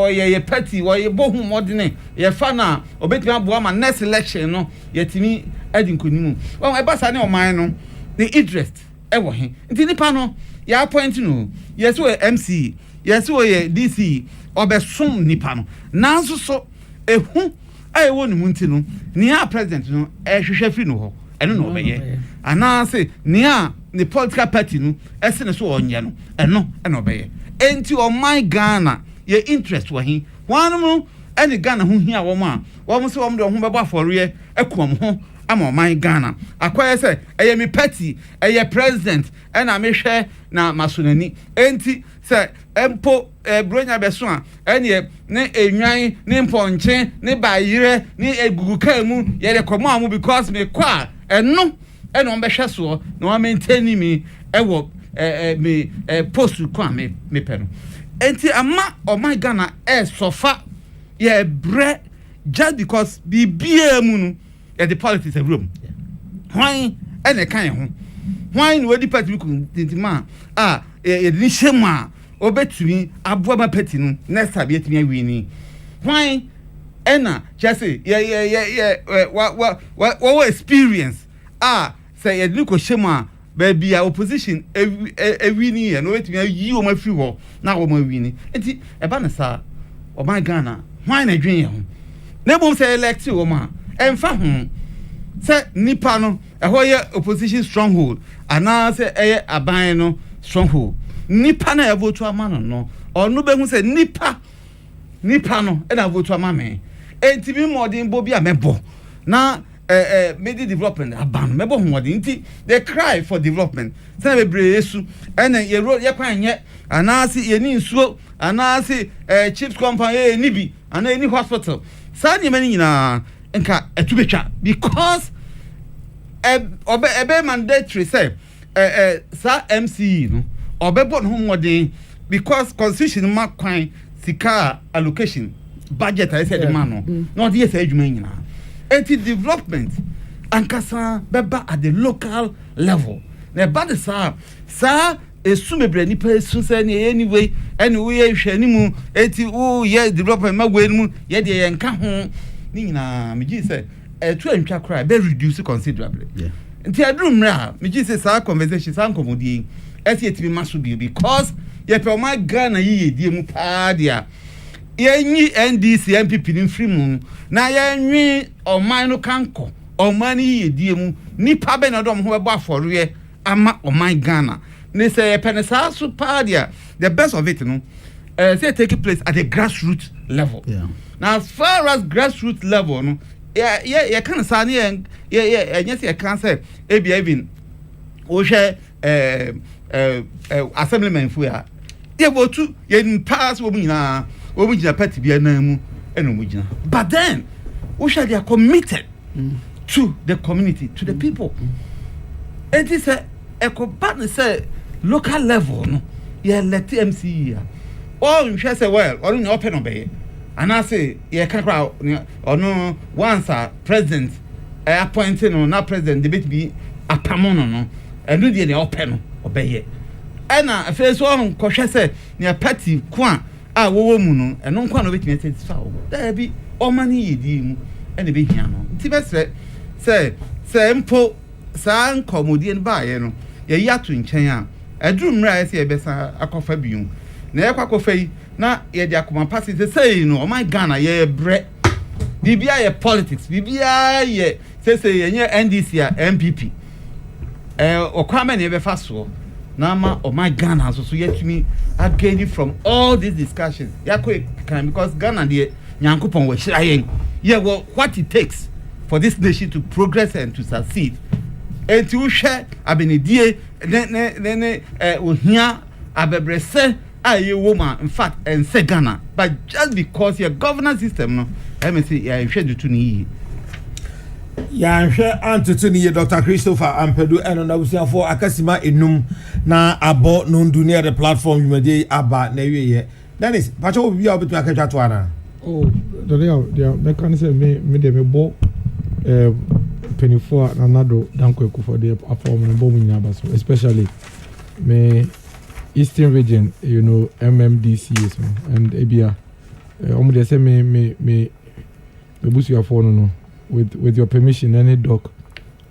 ye party ye bohu modene ye fa na obetimi aboa ma next election no yetimi adinkonimu won eba sa ne oman no the interest ewo he nti nipa no ya appoint no yes we MC yes we DC obesom nipa no nanso so ehu I won Muntino, near president, no, Shefino, and no, and now say, near the political party, no, as soon as on Yano, and no, and obey. And to on my Ghana, your interest were he, one more, any Ghana whom here, woman, one so on the home for real, a come home. I'm on my Ghana. Acquire say, I am a petty, a president, and I may share na Masunani. Enti say, Empo, Bronya Beswan, and ye, ne a nyan, ne ponche, ne bayire, ne a gukemu, yet a command because me qua, and no, and on Beshaso, no, I maintaining me, a walk, me, post to come, me pen. Enti a ma on my Ghana, so far, ye bread, just because be beer moon. The politics of room. Why any kind? Why no the party could man? A nishema obey to me, Abuama Petinu, next time yet me winning. Why Enna just say, what experience? Say a look of Shema, baby, our opposition a winning and wait me you my free war. Now my winning. And a banasa or my Ghana. Why not dream? Never say elect you, man. And for whom say Nipano, a whole opposition stronghold, and now say a bino stronghold. Nipana a vote to a man, no, or no, but who say Nipano, and I vote to a mammy. And to be more than Bobby a member. Now, made development, a ban, member more than they cry for development. Say a bresu, and you wrote your crying yet, and I see a new slow, and I see a chips company, Nibi, and any hospital. Sunny many nka etubecha because obe mandatory say sa MCE no obebo no modern because constitution ma kwan sika allocation budget I said the man no dey say adwuma nyina anti development ankasa beba at the local level na bad sa esumebre ni person say anyway anyway hwe ni mu eti wo ye development magwe ni mu ye de ye nka ho Nina, Miji said, a 2 and cry, very reduced considerably. Until I drew mra, Miji says, our conversations are commodity, as yet we must be because yet for my Ghana ye, dear Mupadia. Ye NDC MPP in free moon, na ye or mine canco, or money, dear mu, ni pabenadom who are for re, ama or my Ghana. They say a penasa supadia, the best of it, no, say take place at the grassroots level. Now, as far as grassroots level, no, yeah, kind of sunny and yes, I can't say, even Osha assemblyman for ya. Yeah, well, too, you didn't pass women a petty be a name and but then, Osha, they are committed to the community, to the people. It is a partner say local level, no, yeah, let the MCE. Oh, you shall say, well, or in open obey. And I say, yeah, can't or no, once a president appointed or not president, debate be a pamono, no, and do the open obey. And I first one, Kosha said, near Patty, Quan, a woman, and no quan of it may foul. There be all money, dim, and the big piano. Tibet say, Sampo, San Comodian by, you know, ye yatu in China. A dream rise here, Bessa, a coffee. Never coffee. Na ye dia kuma pass it say no my Ghana ye bread bibia ye politics bibia ye say ye NDC a MPP okwame ne be fa so na ma my Ghana so yet me again from all these discussions yakwe can because Ghana the nyankopon we shirayen ye what it takes for this nation to progress and to succeed and to share abenedie ne ohia abebrese a woman, in fact, and say Ghana, but just because your governance system, no, let me say, yeah, you should to need. Yeah, I'm sure Anthony, Dr. Christopher Ampedu, and I was here for Akasima Enum, na about non do near the platform you may about Navy. Dennis, Pacho will be able to Akatuana. Oh, the mechanism made a book 24 and another Danko for the platform and bombing numbers, especially me. Eastern region, you know, MMDC and ABA. They say me boost your phone, no, with your permission, any doc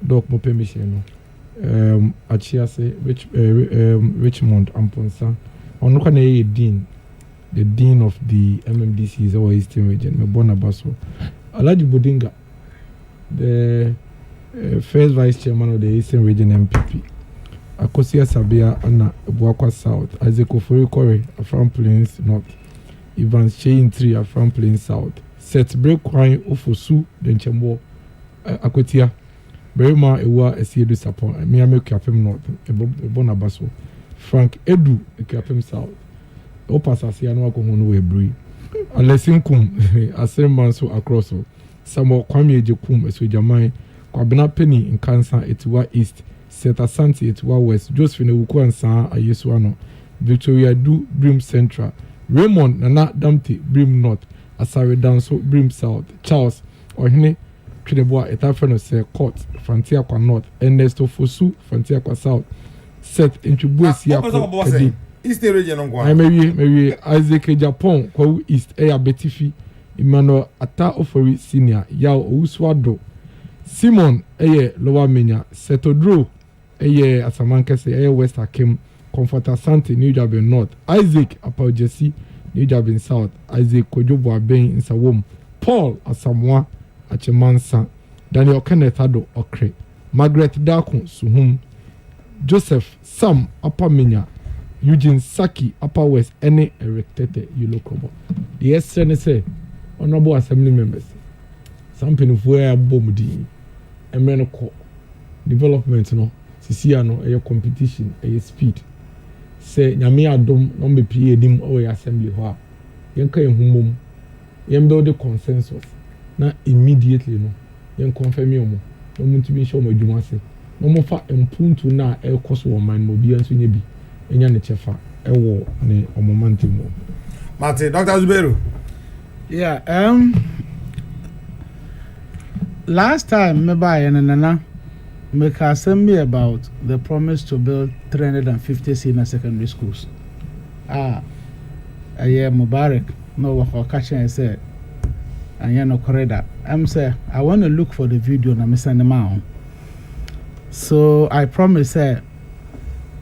more permission, no. Achiase, Richmond, Amponsa. On look at the dean of the MMDC is our Eastern region. Me born abaso. Alaji Bodinga, the first vice chairman of the Eastern Region MPP. Akosia Sabia Anna Buakwa South, Isaac Ofori Kore, Afram Plains North, Ivan Shein 3, Afram Plains South, Set Break Kwine Ofosu, Denchembo, Akotia, Berima Ewa Esiedu Sapon, Miami Kapem North, Bonabaso, Frank Edu, Kapem South, Opasasiano Akohonu Ebri, Alesinkum, Asembanso Akroso, Samo Kwame Jekum, Esujamai, Kwabena Penny in Kansan, Etiwa East, Seta Santi Etiwa West, Josephine Uku and Sa Ayesuano, Victoria Du Brim Central, Raymond Nana Damti Brim North, Asare Danso Brim South, Charles Ohine Trineboa Etafeno Se Court, Frontier Kwa North, Ernesto Fosu, Frontier Kwa South, Seth Inchubuesi Yako East region on Kwa. Maybe Isaac Japan Kwa East Eya Betifi, Emmanuel Ata Ofori Senior, Yao Ouswado, Simon Eye Lower Menya, Setodro Eye Asamankese Eye West Hakim, Comforter Santi New Jabin North, Isaac Apau Jesse New Jabin South, Isaac Kojobo Aben in Sawom, Paul Asamoah Achemansa, Daniel Kenneth Ado Okre, Margaret Dakun Suhum, Joseph Sam Upper Menya, Eugene Saki Upper West, any erected Yellow Kobo. The SNSA, Honorable Assembly members, some people who bomb Emenoko development no sisi ano a competition a speed say nyame adom no be pie edim o assembly ho a yenka ehumom yen build the consensus na immediately no yen confirm yomo no muntimi show mo adwuma se no mo fa empuntu na e koso wo man mo bia nso nya bi enya ne chefa e wo ne omomante mo Martin Dr. Zubero. Yeah, last time me buy and nana make assembly about the promise to build 350 senior secondary schools. Yeah, Mubarak no work catching say and no correct. Say I want to look for the video and I send them out. So I promise say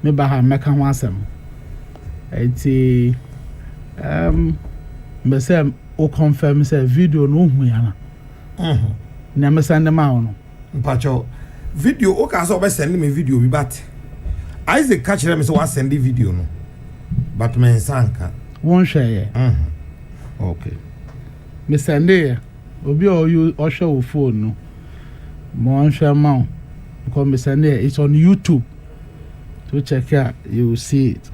me buy make one some. It's me say o confirm say video no hu yana. Na me send them out no. Mpacho video o ka so be send me video bi but Isaac catch them so wa send the video no. But me sanka. Won share. Okay. Me send there. Obi o you o share phone no. Mo share ma. Because me send there it's on YouTube. To check out you will see it.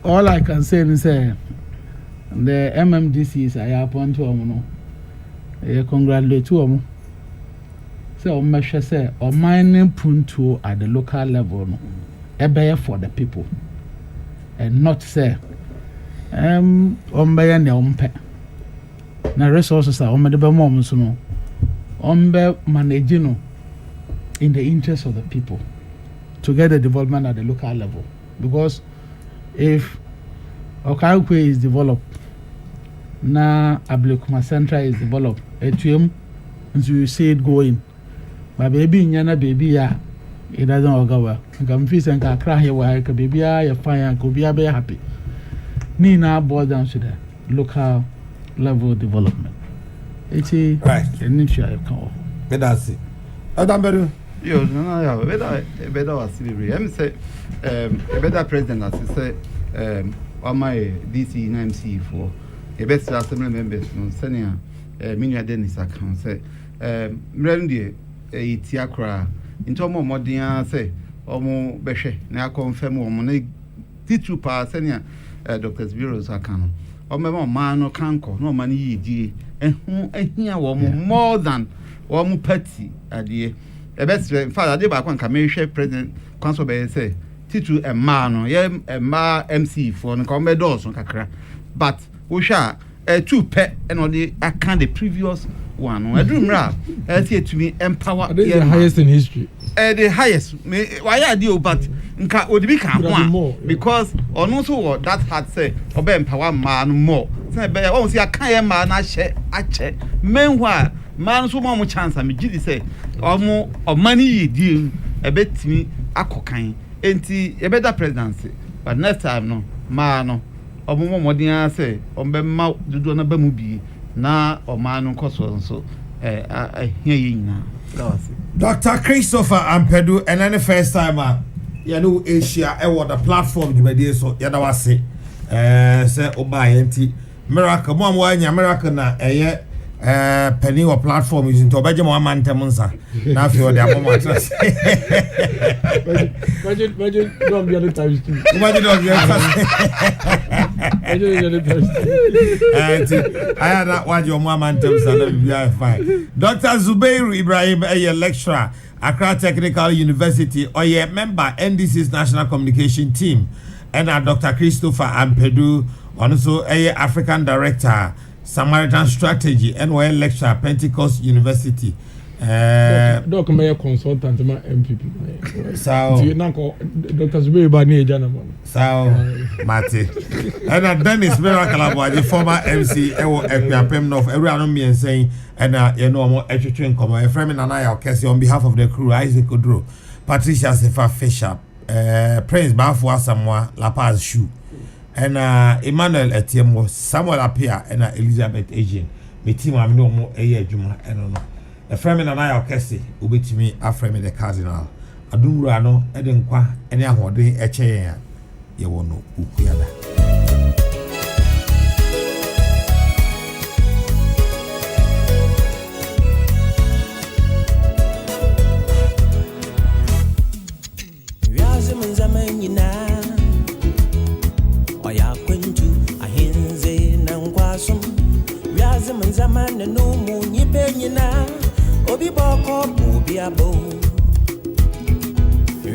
All I can say is the MMDCs I appoint to no. Congratulate to them. So measure say or mining punto at the local level no. Ebe for the people. And not say ombe ne ompe. Na resources are ombe be mom so no. Ombe manage no in the interest of the people to get the development at the local level. Because if Okaukwe is developed, na Ablekuma Central is developed, etuem, and you see it going. But baby, nyana baby ya, it doesn't work well. You can feel and can cry here where baby ya fine and could be happy. Nina boils down to the local level development. It's a right. An issue I call. Me that's it. Adam Beru. Yo, no, better was silly. I'm say, a better president as say, on my DC and MC for a best assembly members, no senior, Minia Dennis account say, Randy, a tiakra, into more modern say, or more beshe, now confirm or money, teach pa senior, Doctor's Bureau's account. Or my man no canco, no money ye, and who here more than or more petty, idea. A best father, they back one commercial president, council by say, teach you a man, a ma MC for the commodores on Kakra. But we shall a 2 pet and only I can the previous one. I dream rap, as here to me empower the highest in history. The highest, why I do, but would become one because on also what that had said, obey empower man more. Oh, see, I can't man, I check. Meanwhile, man, so much chance. I mean, say, or more of money deal a bit to me, a cocaine, ain't a better presidency. But next time, no, man, or more modern say, on be mouth to do another movie, na ɔman no nkɔ so nso ahia yɛ nyinaa. Dr. Christopher Ampedu, and then the first time Asia the platform you so yada wase say oba miracle mo America na penny or platform using to obaje mo man temunsa na fi o de amo matras imagine don't be other times too imagine don't be I had that one your mom and temunsa na be fine. Dr. Zubairu Ibrahim lecturer Accra Technical University or member NDC's National Communication Team and Dr. Christopher Ampedu also African Director Samaritan Strategy and lecturer Pentecost University. Doc may consultant my MPP. So Dr. Zubairu Bani Janamon. So Mate. And Dennis Miracle, the former MC Equiapem North, everyone me and saying and more education come my friend and I Cassie on behalf of the crew, Isaac Odro, Patricia Sefa Fisher, Prince Bafwa Samoa, La Paz Shoe. And Emmanuel Etiemo, Samuel Apia, and Elizabeth Agent. Me team, I'm no more a year, Juma, and no. A friend and I, Cassie, will be to me, a friend the cardinal. I do rano, Edenqua, and I want the HA. You won't know who we are. Zaman no mu nyipe nyina obi boko obi abo